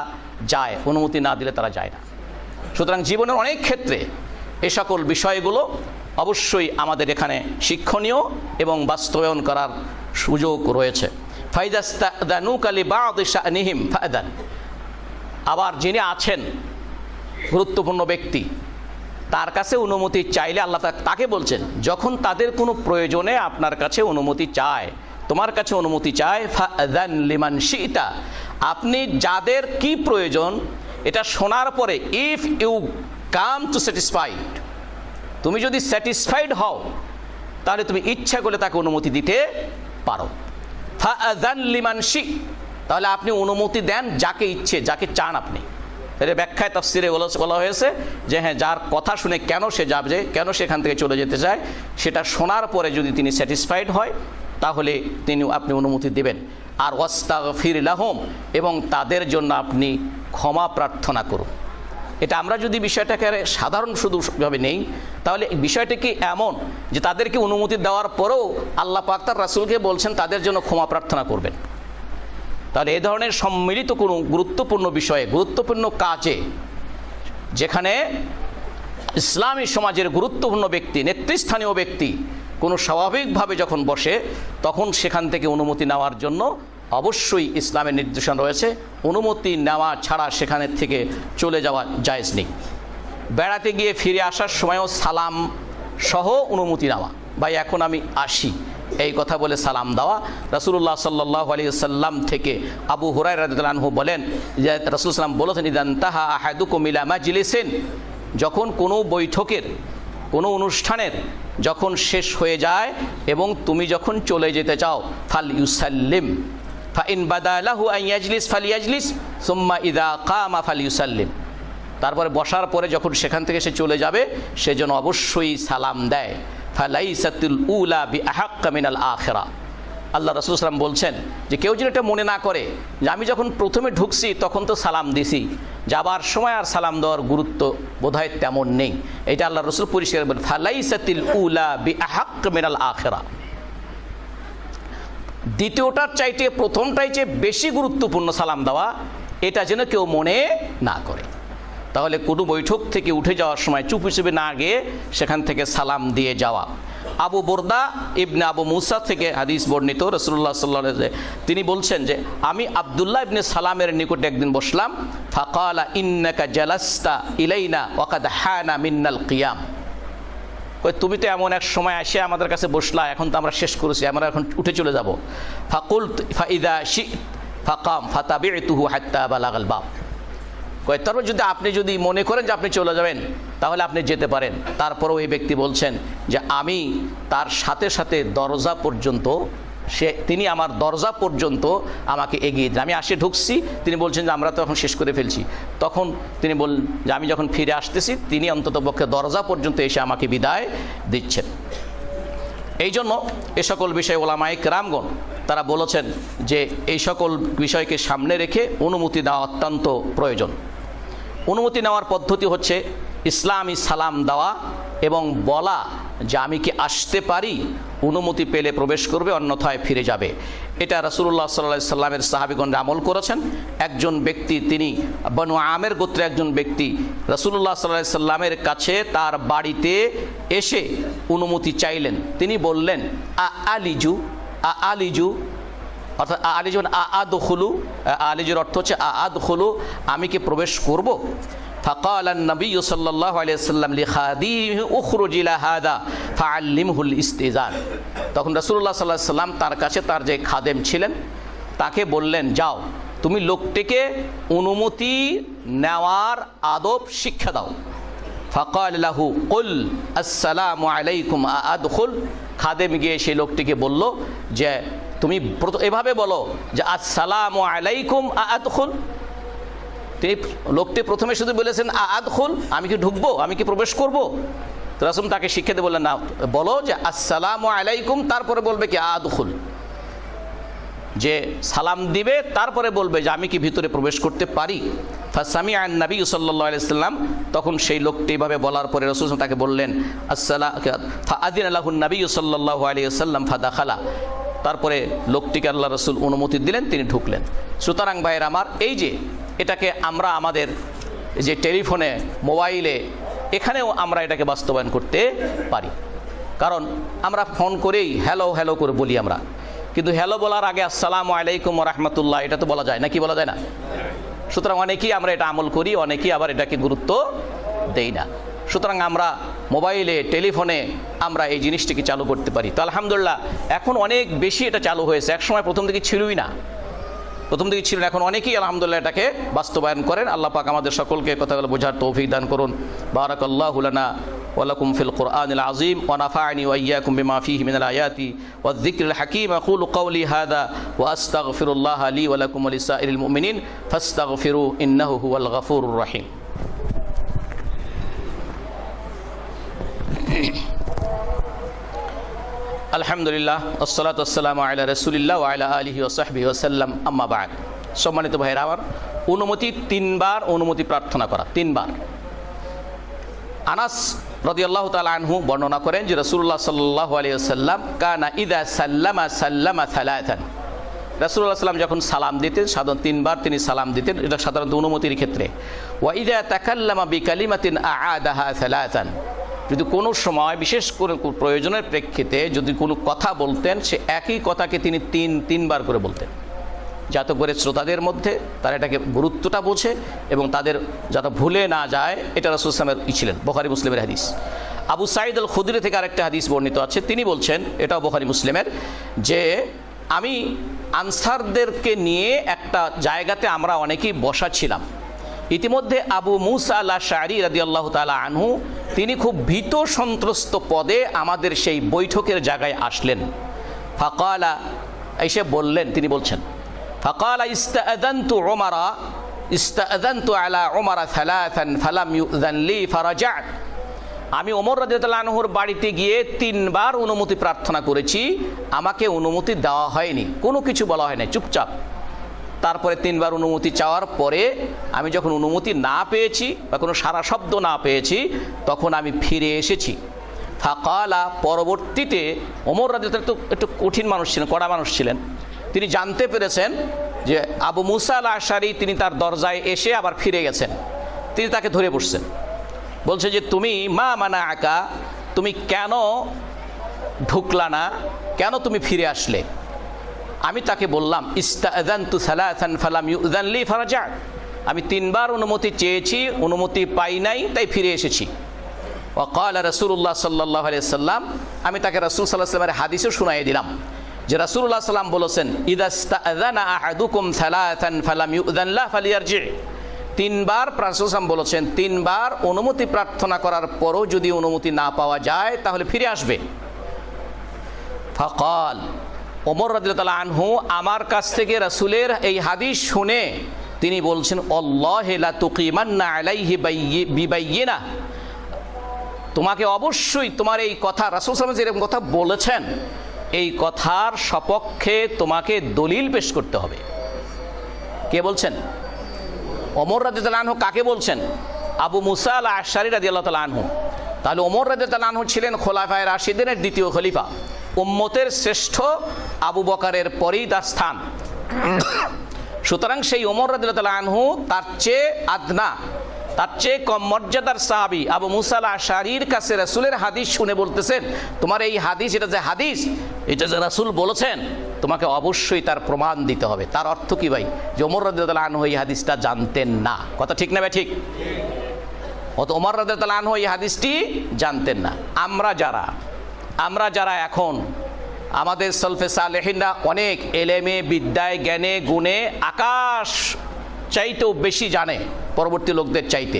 যায়, অনুমতি না দিলে তারা যায় না। সুতরাং জীবনের অনেক ক্ষেত্রে এ সকল বিষয়গুলো অবশ্যই আমাদের এখানে শিক্ষণীয় এবং বাস্তবায়ন করার সুযোগ রয়েছে। ফাইদাস্তাদানুকা লিবা'দি শা'নিহিম ফা'দান, আবার যিনি আছেন গুরুত্বপূর্ণ ব্যক্তি, তার কাছে অনুমতি চাইলে আল্লাহ তাকে বলছেন, যখন তাদের কোনো প্রয়োজনে আপনার কাছে অনুমতি চায়, তোমার কাছে অনুমতি চায়, ফাআযান লিমান শি'তা, আপনি যাদের কি প্রয়োজন এটা শোনার পরে, if you come to satisfied, তুমি যদি স্যাটিসফাইড হও তাহলে তুমি ইচ্ছা করলে তাকে অনুমতি দিতে পারো। ফাআযান লিমান শি, তাহলে আপনি অনুমতি দেন যাকে ইচ্ছে, যাকে চান আপনি। এর ব্যাখ্যায় তাফসিরে বলা হয়েছে যে হ্যাঁ, যার কথা শুনে কেন সে যাবে, কেন সেখান থেকে চলে যেতে চায়, সেটা শোনার পরে যদি তিনি স্যাটিসফাইড হয় তাহলে আপনি অনুমতি দেবেন। আর ওয়াস্তাগফির লাহুম, এবং তাদের জন্য আপনি ক্ষমা প্রার্থনা করুন। এটা আমরা যদি বিষয়টাকে সাধারণ শুধুভাবে নেই, তাহলে বিষয়টা কি এমন যে তাদেরকে অনুমতি দেওয়ার পরেও আল্লাহ পাক তার রাসূলকে বলছেন তাদের জন্য ক্ষমা প্রার্থনা করবেন। তাহলে এই ধরনের সম্মিলিত কোনো গুরুত্বপূর্ণ বিষয়ে, গুরুত্বপূর্ণ কাজে, যেখানে ইসলামী সমাজের গুরুত্বপূর্ণ ব্যক্তি, নেতৃস্থানীয় ব্যক্তি কোনো স্বাভাবিকভাবে যখন বসে, তখন সেখান থেকে অনুমতি নেওয়ার জন্য অবশ্যই ইসলামের নির্দেশনা রয়েছে। অনুমতি নেওয়া ছাড়া সেখানের থেকে চলে যাওয়া জায়েজ নেই। বেড়াতে গিয়ে ফিরে আসার সময়ও সালাম সহ অনুমতি নেওয়া, ভাই এখন আমি আসি, এই কথা বলে সালাম দেওয়া। রাসূলুল্লাহ সাল্লাল্লাহু আলাইহি ওয়াসাল্লাম থেকে আবু হুরায়রা রাদিয়াল্লাহু আনহু বলেন যে রাসূল সাল্লাম বলেছেন, ইদান তাহা আহাদুকুম ইলা মাজলিসিন, যখন কোনো বৈঠকের, কোনো অনুষ্ঠানের যখন শেষ হয়ে যায় এবং তুমি যখন চলে যেতে চাও, ফাল ইউসাল্লিম ফাইন বাদালাহু আন ইয়াজলিস ফালিয়াজলিস সুম্মা ইযা কামা ফালিউসাল্লিম, তারপরে বসার পরে যখন সেখান থেকে সে চলে যাবে সেজন্য অবশ্যই সালাম দেয়। ফালাইসাতুল উলা বিআহাক্কা মিনাল আখিরা, আল্লাহ রাসূল সাল্লাল্লাহু আলাইহি ওয়াসাল্লাম বলছেন যে কেউ যেন এটা মনে না করে যে আমি যখন প্রথমে ঢুকছি তখন তো সালাম দিছি, যাবার সময় আর সালাম দেওয়ার গুরুত্ব বোধহয় তেমন নেই। এটা আল্লাহ রাসূল পরিষ্কার বলেন, ফালাইসাতুল উলা বিআহাক্কা মিনাল আখিরা, দ্বিতীয়টার চাইতে প্রথমটাই যে বেশি গুরুত্বপূর্ণ সালাম দেওয়া, এটা যেন কেউ মনে না করে। তাহলে কোনো বৈঠক থেকে উঠে যাওয়ার সময় চুপি চুপি না গিয়ে সেখান থেকে সালাম দিয়ে যাওয়া। আবু বুরদা ইবনে আবু মুসা থেকে হাদিস বর্ণিত, রাসূলুল্লাহ সাল্লাল্লাহু আলাইহি ওয়াসাল্লাম তিনি বলছেন যে আমি আব্দুল্লাহ ইবনে সালামের নিকটে একদিন বসলাম, ফাকালা ইন্নাকা জালাস্তা ইলাইনা ওয়া কাদ হানা মিন্নাল কিয়াম, তুমি তো এমন এক সময় এসে আমাদের কাছে বসলা, এখন তো আমরা শেষ করেছি, আমরা এখন উঠে চলে যাব। ফাকুলতু ফাইদা শি ফাকাম ফাতাবিতুহু হাত্তা বালাগাল বাব, তারপর আপনি যদি মনে করেন যে আপনি চলে যাবেন তাহলে আপনি যেতে পারেন। তারপরেও এই ব্যক্তি বলছেন যে আমি তার সাথে সাথে দরজা পর্যন্ত, তিনি আমার দরজা পর্যন্ত আমাকে এগিয়ে দিলেন। আমি আসে ঢুকছি, তিনি বলছেন যে আমরা তো এখন শেষ করে ফেলছি। তখন তিনি বললেন যে আমি যখন ফিরে আসতেছি তিনি অন্ততপক্ষে দরজা পর্যন্ত এসে আমাকে বিদায় দিচ্ছেন। এই জন্য এ সকল বিষয়ে ওলামায়ে কেরামগণ তারা বলেছেন যে এই সকল বিষয়কে সামনে রেখে অনুমতি দেওয়া অত্যন্ত প্রয়োজন। অনুমতি নেওয়ার পদ্ধতি হচ্ছে ইসলামী সালাম দেওয়া এবং বলা যে আমি কি আসতে পারি, অনুমতি পেলে প্রবেশ করবে, অন্যথায় ফিরে যাবে। এটা রাসূলুল্লাহ সাল্লাল্লাহু আলাইহি সাল্লামের সাহাবীগণ আমল করেছেন। একজন ব্যক্তি, তিনি বনু আমের গোত্রের একজন ব্যক্তি রাসূলুল্লাহ সাল্লাল্লাহু আলাইহি সাল্লামের কাছে তার বাড়িতে এসে অনুমতি চাইলেন। তিনি বললেন আলিজু, অর্থাৎ আলিজু আদখুলু, আলিজুর অর্থ হচ্ছে আদখুলু, আমি কি প্রবেশ করব? ফাকাল নবী সাল্লাল্লাহু আলাইহি ওয়াসাল্লাম লিখাদিহি উখরুজ ইলা হাদা ফাআল্লিমহুল ইস্তিজান, তখন রাসূলুল্লাহ সাল্লাল্লাহু আলাইহি ওয়াসাল্লাম তার কাছে তার যে খাদেম ছিলেন তাকে বললেন, যাও তুমি লোকটিকে অনুমতি নেওয়ার আদব শিক্ষা দাও। ফাকাল লাহু কুল আসসালামু আলাইকুম আদখুল, খাদেম গিয়ে সেই লোকটিকে বলল যে তুমি এভাবে বলো যে আসসালামু আলাইকুম আদখুল। তিনি লোকটি প্রথমে শুধু বলেছেন আদখুল, আমি কি ঢুকবো, আমি কি প্রবেশ করব? তো রাসূল তাকে শিক্ষা দিয়ে বললেন না, বলো যে আসসালামু আলাইকুম, তারপরে বলবে কি আদখুল, যে সালাম দিবে তারপরে বলবে যে আমি কি ভিতরে প্রবেশ করতে পারি। ফাসামিআ নবী সাল্লাল্লাহু আলাইহি ওয়াসাল্লাম, তখন সেই লোকটি এইভাবে বলার পরে রাসূল তাকে বললেন ফাআযিনা লাহু নবী সাল্লাল্লাহু আলাইহি ওয়াসাল্লাম ফাদাখালা, তারপরে লোকটিকে আল্লাহ রাসূল অনুমতি দিলেন, তিনি ঢুকলেন। সুতরাং ভাইয়ের আমার, এই যে এটাকে আমরা আমাদের যে টেলিফোনে, মোবাইলে, এখানেও আমরা এটাকে বাস্তবায়ন করতে পারি। কারণ আমরা ফোন করেই হ্যালো হ্যালো করে বলি আমরা, কিন্তু হ্যালো বলার আগে আসসালামু আলাইকুম ওয়া রাহমাতুল্লাহ এটা তো বলা যায় নাকি, বলা যায় না? সুতরাং অনেকেই আমরা এটা আমল করি, অনেকেই আবার এটাকে গুরুত্ব দেই না। সুতরাং আমরা মোবাইলে, টেলিফোনে আমরা এই জিনিসটিকে চালু করতে পারি। তো আলহামদুলিল্লাহ এখন অনেক বেশি এটা চালু হয়েছে, একসময় প্রথম দিকে ছিলই না, এখন অনেকেই আলহামদুলিল্লাহ এটাকে বাস্তবায়ন করেন। আল্লাহ পাক আমাদের সকলকে কথাগুলো বোঝার তৌফিক দান করুন। বারাকাল্লাহু লানা ওয়া লাকুম ফিল কুরআনিল আযীম ওয়া নাফা'নি ওয়া ইয়্যাকুম বিমা ফীহি মিনাল আয়াতি ওয়ায যিকরিল হাকীম। আকুলু কওলি হাযা ওয়া আস্তাগফিরুল্লাহ লি ওয়া লাকুম ওয়া লিসাইরিল মুমিনিন ফাস্তাগফিরু ইন্নাহু হুয়াল গফুরুর রহিম। আলহামদুলিল্লাহ আসসালাতু ওয়াসসালামু আলা রাসূলিল্লাহ ওয়া আলা আলিহি ওয়া সাহবিহি ওয়া সাল্লাম, আম্মা বা'দ। সম্মানিত ভাইরা আমার, তিনবার অনুমতি প্রার্থনা করা, তিনবার। আনাস রাদিয়াল্লাহু তাআলা আনহু বর্ণনা করেন যে রাসূলুল্লাহ সাল্লাল্লাহু আলাইহি ওয়াসাল্লাম কানা ইযা সাল্লামা সালাতান, রাসূলুল্লাহ সাল্লাম যখন সালাম দিতেন সাধারণত তিনবার তিনি সালাম দিতেন, এটা সাধারণত অনুমতির ক্ষেত্রে। ওয়া ইযা তাকাল্লামা বিকালিমাতিন আ'আদাহা সালাতান, যদি কোনো সময় বিশেষ করে প্রয়োজনের প্রেক্ষিতে যদি কোনো কথা বলতেন, সে একই কথাকে তিনি তিনবার করে বলতেন, যাতে করে শ্রোতাদের মধ্যে তারা এটাকে গুরুত্বটা বোঝে এবং তাদের যাতে ভুলে না যায়। এটা রাসূল সাল্লাল্লাহু আলাইহি ওয়াসাল্লামের ছিলেন। বুখারী মুসলিমের হাদিস। আবু সাঈদ আল খুদরি থেকে আরেকটা হাদিস বর্ণিত আছে, তিনি বলছেন, এটাও বুখারী মুসলিমের, যে আমি আনসারদেরকে নিয়ে একটা জায়গাতে আমরা অনেকেই বসা ছিলাম। ইতিমধ্যে আবু মুসা আল আশআরী রাদিয়াল্লাহু তাআলা আনহু তিনি খুব ভীত সন্ত্রস্ত পদে আমাদের সেই বৈঠকের জায়গায় আসলেন। ফাকালা, এসে বললেন, তিনি বলছেন, ফাকালা ইস্তাআযানতু আলা উমারা সালাসান ফালাম ইউযান লি ফারাজাত, আমি ওমর রাদিয়াল্লাহু আনহুর বাড়িতে গিয়ে তিনবার অনুমতি প্রার্থনা করেছি, আমাকে অনুমতি দেওয়া হয়নি, কোনো কিছু বলা হয় না, চুপচাপ। তারপরে তিনবার অনুমতি চাওয়ার পরে আমি যখন অনুমতি না পেয়েছি বা কোনো সারা শব্দ না পেয়েছি, তখন আমি ফিরে এসেছি। ফাকালা, পরবর্তীতে ওমর রাদিয়াল্লাহু একটু কঠিন মানুষ ছিলেন, কড়া মানুষ ছিলেন, তিনি জানতে পেরেছেন যে আবু মুসা আল আশআরী তিনি তার দরজায় এসে আবার ফিরে গেছেন। তিনি তাকে ধরে বসছেন, বলছে যে তুমি মা মানা আকা, তুমি কেন ঢুকলা না, কেন তুমি ফিরে আসলে? আমি তাকে বললাম, ইস্তাআযানতু সালাসান ফালাম ইউযান লি ফারাজাত, আমি তিনবার অনুমতি চেয়েছি, অনুমতি পাই নাই, তাই ফিরে এসেছি। ওয়া ক্বালা রাসূলুল্লাহ সাল্লাল্লাহু আলাইহি ওয়াসাল্লাম, আমি তাকে রাসূল সাল্লাল্লাহু আলাইহি ওয়াসাল্লামের হাদিসও শুনিয়ে দিলাম যে রাসূলুল্লাহ সাল্লাম বলেছেন, ইযা ইস্তাআযানা আহাদুকুম সালাসান ফালাম ইউযান লাহু ফালিয়ারজি, তিনবার রাসূল সাল্লাম বলেছেন, তিনবার অনুমতি প্রার্থনা করার পরও যদি অনুমতি না পাওয়া যায় তাহলে ফিরে আসবে। ফাকাল, ওমর রাদিয়াল্লাহু আনহু আমার কাছ থেকে রাসূলের এই হাদিস শুনে তিনি বলছেন, আল্লাহি লা তুকিমান্না আলাইহি বিবাইয়িনা, তোমাকে অবশ্যই তোমার এই কথা, রাসূল সাল্লাল্লাহু আলাইহি ওয়াসাল্লাম যেরকম কথা বলেছেন এই কথার সপক্ষে তোমাকে দলিল পেশ করতে হবে। কে বলছেন? ওমর রাদিয়াল্লাহু আনহু। কাকে বলছেন? আবু মুসা আল আশআরী রাদিয়াল্লাহু তাআলা আনহু। তাহলে ওমর রাদিয়াল্লাহু আনহু ছিলেন খোলাফায়ে রাশিদিনের দ্বিতীয় খলিফা, উম্মতের শ্রেষ্ঠ আবু বকরের পরেই তার স্থান। সুতরাং সেই ওমর রাদিয়াল্লাহু আনহু তার চেয়ে আদনা, তার চেয়ে কম মর্যাদার সাহাবী আবু মুসা আল আশআরীর কাছে রাসূলের হাদিস শুনে বলতেছেন, তোমার এই হাদিস, এটা যে হাদিস, এটা যে রাসূল বলেছেন, তোমাকে অবশ্যই তার প্রমাণ দিতে হবে। তার অর্থ কি ভাই? যে ওমর রাদিয়াল্লাহু আনহু এই হাদিসটা জানতেন না। কথা ঠিক না ভাই? ঠিক। অত ওমর রাদিয়াল্লাহু আনহু এই হাদিসটি জানতেন না। আমরা যারা এখন আমাদের সলফে সালেহিনরা অনেক এলেমে, বিদ্যায়, জ্ঞানে, গুণে আকাশ চাইতেও বেশি জানে পরবর্তী লোকদের চাইতে,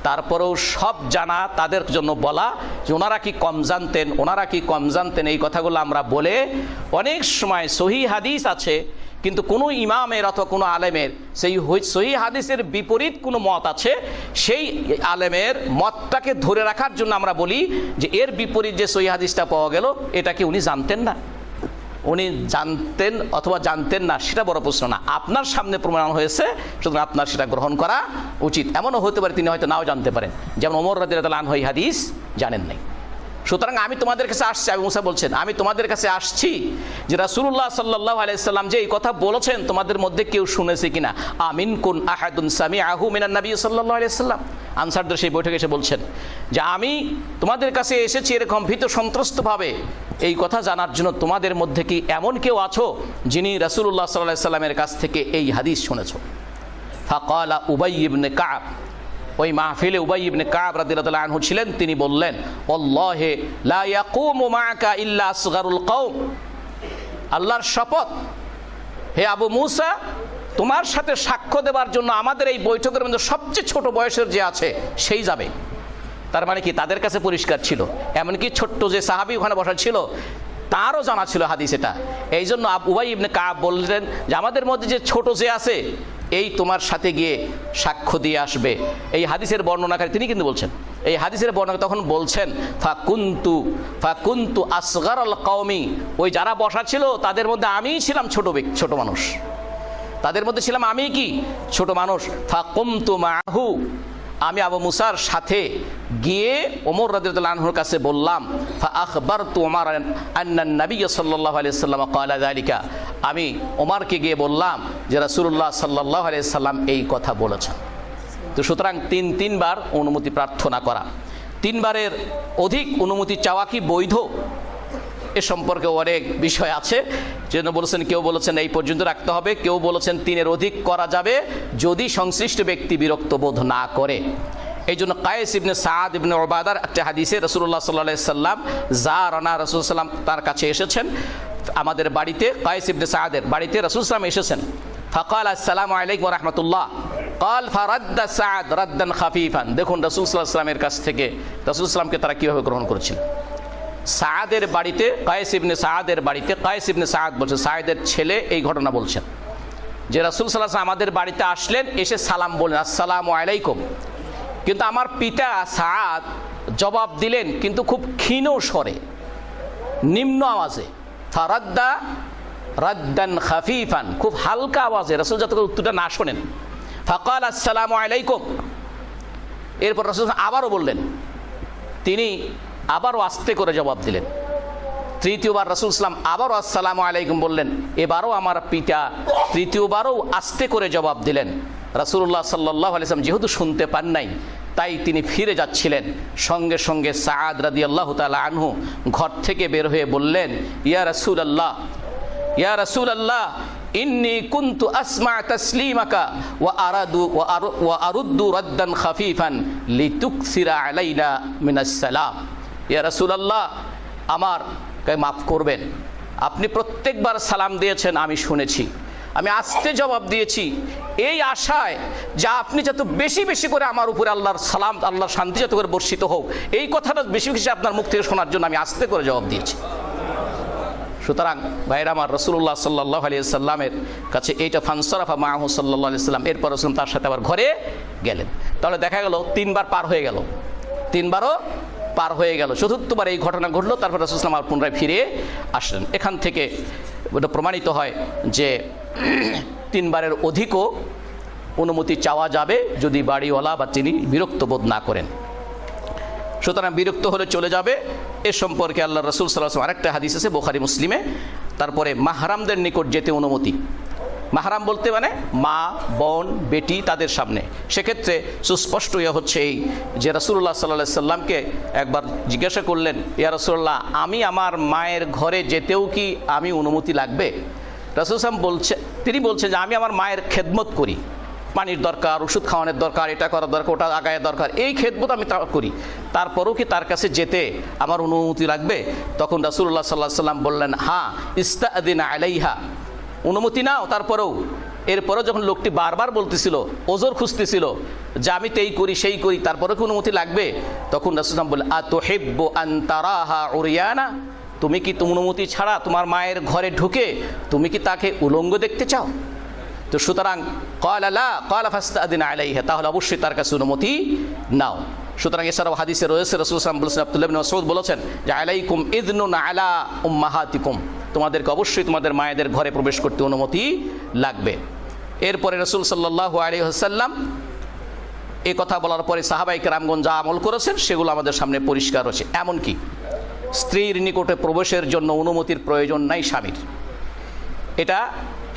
তারপরেও সব জানা তাদের জন্য বলা যে ওনারা কি কম জানতেন, এই কথাগুলো আমরা বলে অনেক সময় সহিহ হাদিস আছে কিন্তু কোনো ইমামের অথবা কোনো আলেমের সেই সহিহ হাদিসের বিপরীত কোনো মত আছে, সেই আলেমের মতটাকে ধরে রাখার জন্য আমরা বলি যে এর বিপরীত যে সহিহ হাদিসটা পাওয়া গেল, এটা কি উনি জানতেন না? উনি জানতেন অথবা জানতেন না সেটা বড় প্রশ্ন না, আপনার সামনে প্রমাণ হয়েছে, সুতরাং আপনার সেটা গ্রহণ করা উচিত। এমনও হতে পারে তিনি হয়তো নাও জানতে পারেন, যেমন ওমর রাদিয়াল্লাহু আনহু এই হাদিস জানেন নাই। সুতরাং আমি তোমাদের কাছে আসছি, আবু মুসা বলছেন, আমি তোমাদের কাছে আসছি যে রাসূলুল্লাহ সাল্লাল্লাহু আলাইহি সাল্লাম যে এই কথা বলেছেন তোমাদের মধ্যে কেউ শুনেছে কিনা। আমিন কুন আহাদুন সামিআহু মিনান নবী সাল্লাল্লাহু আলাইহি সাল্লাম, আনসারদের সেই বৈঠকে এসে বলছেন যে আমি তোমাদের কাছে এসেছি এরকম ভীত সন্ত্রস্তভাবে এই কথা জানার জন্য, তোমাদের মধ্যে কি এমন কেউ আছো যিনি রাসূলুল্লাহ সাল্লাল্লাহু আলাইহি সাল্লামের কাছ থেকে এই হাদিস শুনেছো? ফাকালা উবাই ইবনে কাব, ওই মাহফিলে উবাই ইবনে কাব রাদিয়াল্লাহু তাআলা আনহু ছিলেন। তিনি বললেন, আল্লাহে লা ইয়াকুমু মাআকা ইল্লা আসগারুল কওম, আল্লাহর শপথ হে আবু মুসা, তোমার সাথে সাক্ষ্য দেওয়ার জন্য আমাদের এই বৈঠকের মধ্যে সবচেয়ে ছোট বয়সের যে আছে সেই যাবে। তার মানে কি তাদের কাছে পরিষ্কার ছিল, এমনকি ছোট্ট যে সাহাবী ওখানে বসা ছিল তারও জানা ছিল হাদিস এটা। এই জন্য উবাই ইবনে কাব বললেন যে আমাদের মধ্যে যে ছোট যে আছে এই তোমার সাথে গিয়ে সাক্ষ্য দিয়ে আসবে। এই হাদিসের বর্ণনাকারী তিনি কিন্তু বলছেন, এই হাদিসের বর্ণনা তখন বলছেন ফাকুন্তু আসগারাল কওমি, ওই যারা বসা ছিল তাদের মধ্যে আমিই ছিলাম ছোট মানুষ, তাদের মধ্যে ছিলাম আমি কি ছোট মানুষ। ফাকুমতু মাহু, আমি আবু মুসার সাথে গিয়ে ওমর রাদিয়াল্লাহু আনহুর কাছে বললাম, ফাআখবারতু ওমর আন্না নবী সাল্লাল্লাহু আলাইহি সাল্লাম ক্বালা যালিকা, আমি ওমরকে গিয়ে বললাম যে রাসূলুল্লাহ সাল্লাল্লাহু আলাইহি সাল্লাম এই কথা বলেছেন। তো সুতরাং তিনবার অনুমতি প্রার্থনা করা, তিনবারের অধিক অনুমতি চাওয়া কি বৈধ, এ সম্পর্কে অনেক বিষয় আছে। যেন বলেছেন, কেউ বলেছেন এই পর্যন্ত রাখতে হবে, কেউ বলেছেন 3-এর অধিক করা যাবে যদি সংশ্লিষ্ট ব্যক্তি বিরক্ত বোধ না করে। এই জন্য কায়েস ইবনে সাদ ইবনে উবাদার একটা হাদিসে রাসূলুল্লাহ সাল্লাল্লাহু আলাইহি সাল্লাম জারানা, রাসূল সাল্লাম তার কাছে এসেছেন আমাদের বাড়িতে, কায়েস ইবনে সাদের বাড়িতে রাসূল সাল্লাম এসেছেন। ফাকাল আসসালামু আলাইকুম ওয়া রাহমাতুল্লাহ, কাল ফারাদ্দা সাদ রাদ্দান খাফিফান। দেখুন রাসূল সাল্লাল্লাহু আলাইহি সাল্লামের কাছ থেকে রাসূল সাল্লামকে তারা কীভাবে গ্রহণ করেছিলেন। সাদের বাড়িতে, কায়েস ইবনে সাদের বাড়িতে, কায়েস ইবনে সাদ বলছে, সায়েদের ছেলে এই ঘটনা বলছেন যে রাসূল সাল্লাল্লাহু আলাইহি ওয়াসাল্লাম আমাদের বাড়িতে আসলেন, এসে সালাম বললেন আসসালামু আলাইকুম, কিন্তু আমার পিতা সাদ জবাব দিলেন কিন্তু খুব ক্ষীণ স্বরে, নিম্ন আওয়াজে, ফারাদ্দা রাদ্দান খাফিফান, খুব হালকা আওয়াজে, রাসূল যাতে করে উত্তরটা না শোনেন। ফাকাল আসসালামু আলাইকুম, এরপর রাসূল আবারও বললেন, তিনি আবারও আস্তে করে জবাব দিলেন। তৃতীয়বার রাসূল সাল্লাম আবারও আসসালামু আলাইকুম বললেন, এবারও আমার পিতা তৃতীয়বারও আস্তে করে জবাব দিলেন। রাসূলুল্লাহ সাল্লাল্লাহু আলাইহি ওয়াসাল্লাম যেহেতু শুনতে পান নাই, তাই তিনি ফিরে যাচ্ছিলেন, সঙ্গে সঙ্গে সাদ রাদিয়াল্লাহু তাআলা আনহু ঘর থেকে বের হয়ে বললেন, ইয়া রাসূলুল্লাহ, ইয়া রাসূলুল্লাহ, ইন্নী কুনতু আসমা তাসলিমাকা ওয়া আরুদ্দু রাদ্দান খাফিফান লিতুকসিরা আলাইনা মিনাস সালাম। ইয়া রাসূলুল্লাহ, আমার মাফ করবেন, আপনি প্রত্যেকবার সালাম দিয়েছেন আমি শুনেছি, আমি আস্তে জবাব দিয়েছি এই আশায় যা আপনি যত বেশি বেশি করে আমার উপরে আল্লাহর সালাম, আল্লাহর শান্তি যত করে বর্ষিত হোক, এই কথাটা বেশি বেশি আপনার মুখ থেকে শোনার জন্য আমি আস্তে করে জবাব দিয়েছি। সুতরাং ভাইরা আমার, রাসূলুল্লাহ সাল্লাল্লাহু আলাইহি সাল্লামের কাছে এইটা ফানসারাফা মাহু সাল্লাল্লাহু আলাইহি সাল্লাম, এরপর রাসূল তার সাথে আবার ঘরে গেলেন। তাহলে দেখা গেল 3বার পার হয়ে গেল, 3বারও পার হয়ে গেল, চতুর্থবার এই ঘটনা ঘটলো, তারপর রাসূল সাল্লাল্লাহু আলাইহি ওয়াসাল্লাম পুনরায় ফিরে আসলেন। এখান থেকে এটা প্রমাণিত হয় যে 3বারের অধিকও অনুমতি চাওয়া যাবে যদি বাড়িওয়ালা বা তিনি বিরক্ত বোধ না করেন। সুতরাং বিরক্ত হলে চলে যাবে, এ সম্পর্কে আল্লাহ রাসূল সাল্লাল্লাহু আলাইহি ওয়াসাল্লাম আরেকটা হাদিস আছে বুখারী মুসলিমে। তারপরে মাহরামদের নিকট যেতে অনুমতি, মাহরাম বলতে মানে মা, বোন, বেটি, তাদের সামনে। সেক্ষেত্রে সুস্পষ্ট হচ্ছে এই যে রাসূলুল্লাহ সাল্লাল্লাহু আলাইহি সাল্লামকে একবার জিজ্ঞাসা করলেন, ইয়া রাসূলুল্লাহ, আমি আমার মায়ের ঘরে যেতেও কি আমি অনুমতি লাগবে? রাসূল সাল্লাল্লাহু তিনি বলছেন যে আমি আমার মায়ের খেদমত করি, পানির দরকার, ওষুধ খাওয়ানোর দরকার, এটা করার দরকার, ওটা আগায় দরকার, এই খেদমত আমি তা করি, তারপরেও কি তার কাছে যেতে আমার অনুমতি লাগবে? তখন রাসূলুল্লাহ সাল্লাল্লাহু আলাইহি সাল্লাম বললেন, হ্যাঁ, ইস্তাদিন আলাইহা, অনুমতি নাও। তারপরেও এরপরেও যখন লোকটি বারবার বলতেছিল, ওজোর খুঁজতেছিল যে আমি তো এই করি সেই করি, তারপরেও কি অনুমতি লাগবে? তখন রাসূল সাল্লাল্লাহু আলাইহি ওয়াসাল্লাম বললেন, আতুহিব্বু আন তারাহা উরিয়ানা, তুমি কি অনুমতি ছাড়া তোমার মায়ের ঘরে ঢুকে তুমি কি তাকে উলঙ্গ দেখতে চাও? তো সুতরাং ক্বালা লা, ক্বালা ফাস্তাদিন আলাইহা, তাহলে অবশ্যই তার কাছে অনুমতি নাও। সুতরাং এছাড়াও হাদিসে রয়েছে রাসূল সাল্লাল্লাহু আলাইহি ওয়াসাল্লাম বলেছেন, আব্দুল্লাহ ইবনে মাসউদ বলেছেন যে আলাইকুম ইযনুন আলা উম্মাহাতিকুম, তোমাদেরকে অবশ্যই তোমাদের মায়েদের ঘরে প্রবেশ করতে অনুমতি লাগবে। এরপরে রাসূল সাল্লাল্লাহু আলাইহি ওয়াসাল্লাম এই কথা বলার পরে সাহাবায়ে কেরামগণ যা আমল করেছেন সেগুলো আমাদের সামনে পরিষ্কার হচ্ছে। এমনকি স্ত্রীর নিকটে প্রবেশের জন্য অনুমতির প্রয়োজন নাই স্বামীর, এটা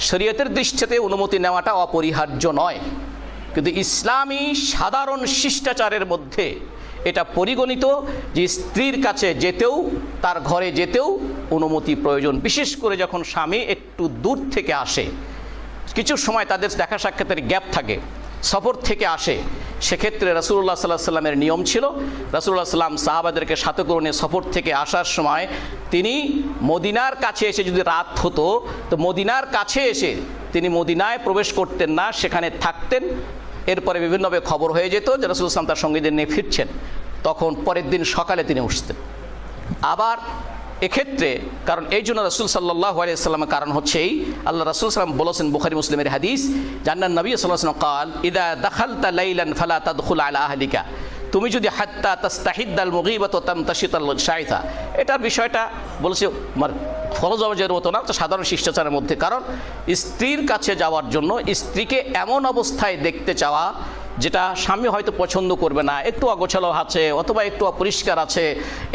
শরীয়তের দৃষ্টিতে অনুমতি নেওয়াটা অপরিহার্য নয়, কিন্তু ইসলামী সাধারণ শিষ্টাচারের মধ্যে এটা পরিগণিত যে স্ত্রীর কাছে যেতেও, তার ঘরে যেতেও অনুমতি প্রয়োজন। বিশেষ করে যখন স্বামী একটু দূর থেকে আসে, কিছু সময় তাদের দেখা সাক্ষাতের গ্যাপ থাকে, সফর থেকে আসে, সেক্ষেত্রে রাসূলুল্লাহ সাল্লাল্লাহু আলাইহি ওয়াসাল্লামের নিয়ম ছিল, রাসূলুল্লাহ সাল্লাম সাহাবাদেরকে সাথে করে নিয়ে সফর থেকে আসার সময় তিনি মদিনার কাছে এসে, যদি রাত হতো তো মদিনার কাছে এসে তিনি মদিনায় প্রবেশ করতেন না, সেখানে থাকতেন। এরপরে বিভিন্নভাবে খবর হয়ে যেত যে রাসূল সাল্লাল্লাহু আলাইহি ওয়াসাল্লাম তার সঙ্গীদের নিয়ে ফিরছেন, তখন পরের দিন সকালে তিনি উঠতেন। আবার এক্ষেত্রে কারণ এই জন্য রাসূল সাল্লাল্লাহু আলাইহি ওয়াসাল্লামের কারণ হচ্ছে এই, আল্লাহ রাসূল সাল্লাল্লাহু আলাইহি ওয়াসাল্লাম বলেছেন বুখারী মুসলিমের হাদিস, জান্নান নবী সাল্লাল্লাহু আলাইহি ওয়াসাল্লাম قال اذا دخلت ليلا فلا تدخل على اهلك, তুমি যদি হাত্তা তাস্তাহিদ্দাল মুগীবাত তামতাশিতাল শাইতা, এটার বিষয়টা বলেছে ফরজ ওয়াজিবের মতো না, তো সাধারণ শিষ্টাচারের মধ্যে। কারণ স্ত্রীর কাছে যাওয়ার জন্য স্ত্রীকে এমন অবস্থায় দেখতে চাওয়া যেটা স্বামী হয়তো পছন্দ করবে না, একটু অগোছালো আছে অথবা একটু অপরিষ্কার আছে,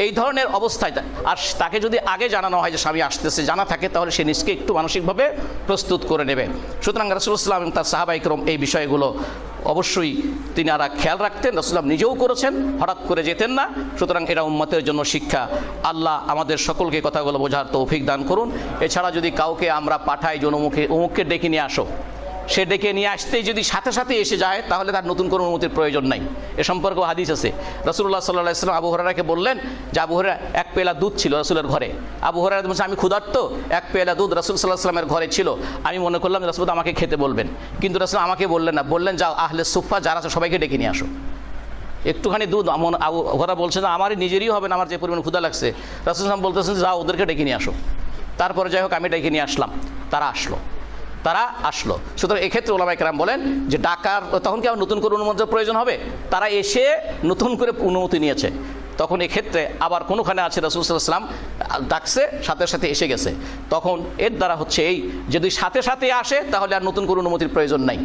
এই ধরনের অবস্থায়, আর তাকে যদি আগে জানানো হয় যে স্বামী আসতেছে, জানা থাকে, তাহলে সে নিজকে একটু মানসিকভাবে প্রস্তুত করে নেবে। সুতরাং রাসূলুল্লাহ সাল্লাল্লাহু আলাইহি ওয়াসাল্লাম এবং তার সাহাবায়ে কেরাম এই বিষয়গুলো অবশ্যই তিনারা খেয়াল রাখতেন, রাসূলুল্লাহ নিজেও করেছেন, হঠাৎ করে যেতেন না। সুতরাং এটা উম্মতের জন্য শিক্ষা। আল্লাহ আমাদের সকলকে কথাগুলো বোঝার তৌফিক দান করুন। এছাড়া যদি কাউকে আমরা পাঠাই যে অমুককে ডেকে নিয়ে আসো, সে ডেকে নিয়ে আসতেই যদি সাথে সাথে এসে যায়, তাহলে তার নতুন কোনো অনুমতির প্রয়োজন নাই। এ সম্পর্কে হাদিস আছে। রাসূলুল্লাহ সাল্লাল্লাহু আলাইহি ওয়াসাল্লাম আবু হুরায়রাকে বললেন যে আবু হুরায়রা, এক পেয়ালা দুধ ছিল রাসূলের ঘরে। আবু হুরায়রা বলছে, আমি ক্ষুধার্ত, এক পেয়ালা দুধ রাসূল সাল্লাল্লাহু আলাইহি ওয়াসাল্লামের ঘরে ছিল, আমি মনে করলাম রাসূল আমাকে খেতে বলবেন, কিন্তু রাসূল আমাকে বললেন না, বললেন যাও আহলে সুফা যারা আছে সবাইকে ডেকে নিয়ে আসো। একটুখানি দুধ আবু হুরায়রা বলছে না আমারই নিজেরই হবে না, আমার যে পরিমাণ ক্ষুধা লাগছে। রাসূল সাল্লাল্লাহু আলাইহি ওয়াসাল্লাম বলতেছেন যাও ওদেরকে ডেকে নিয়ে আসো। তারপরে যাই হোক আমি ডেকে নিয়ে আসলাম, তারা আসলো। সুতরাং এক্ষেত্রে ওলামায়ে কেরাম বলেন যে ডাকার তখন কি আবার নতুন করে অনুমতির প্রয়োজন হবে? তারা এসে নতুন করে অনুমতি নিয়েছে, তখন এক্ষেত্রে আবার কোনোখানে আছে রাসূল সাল্লাল্লাহু আলাইহি ওয়াসাল্লাম ডাকছে, সাথে সাথে এসে গেছে, তখন এর দ্বারা হচ্ছে এই, যদি সাথে সাথে আসে তাহলে আর নতুন করে অনুমতির প্রয়োজন নাই,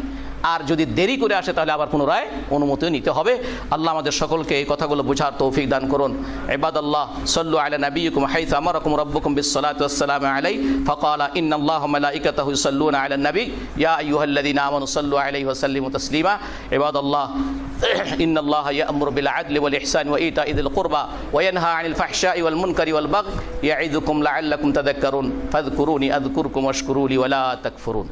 আর যদি দেরি করে আসে তাহলে আবার পুনরায় অনুমতিও নিতে হবে। আল্লাহ আমাদের সকলকে এই কথাগুলো বোঝার তৌফিক দান করুন। ইবাদাল্লাহ সাল্লু আলা নাবিয়িকুম হাইথু আমারাকুম রাব্বুকুম বিসসালাতি ওয়াসসালামু আলাইহি ফাকালা ইন্নাল্লাহা মালাইকাতাহু ইউসাল্লুনা আলান নবী ইয়া আইয়ুহাল্লাযীনা আমানু সাল্লু আলাইহি ওয়া সাল্লিমু তাসলিমা। ইবাদাল্লাহ ইন্নাল্লাহা ইয়া'মুরু বিল আদলি ওয়াল ইহসানি ওয়া ইতা'i যিল কুরবা ওয়া ইয়ানহা আনিল ফাহশাই ওয়াল মুনকারি ওয়াল বাগই ইয়া'iযুকুম লা'আল্লাকুম তাযাক্কারুন ফাযকুরুনি আযকুরকুম ওয়াশকুরু লি ওয়া লা তাকফুরুন।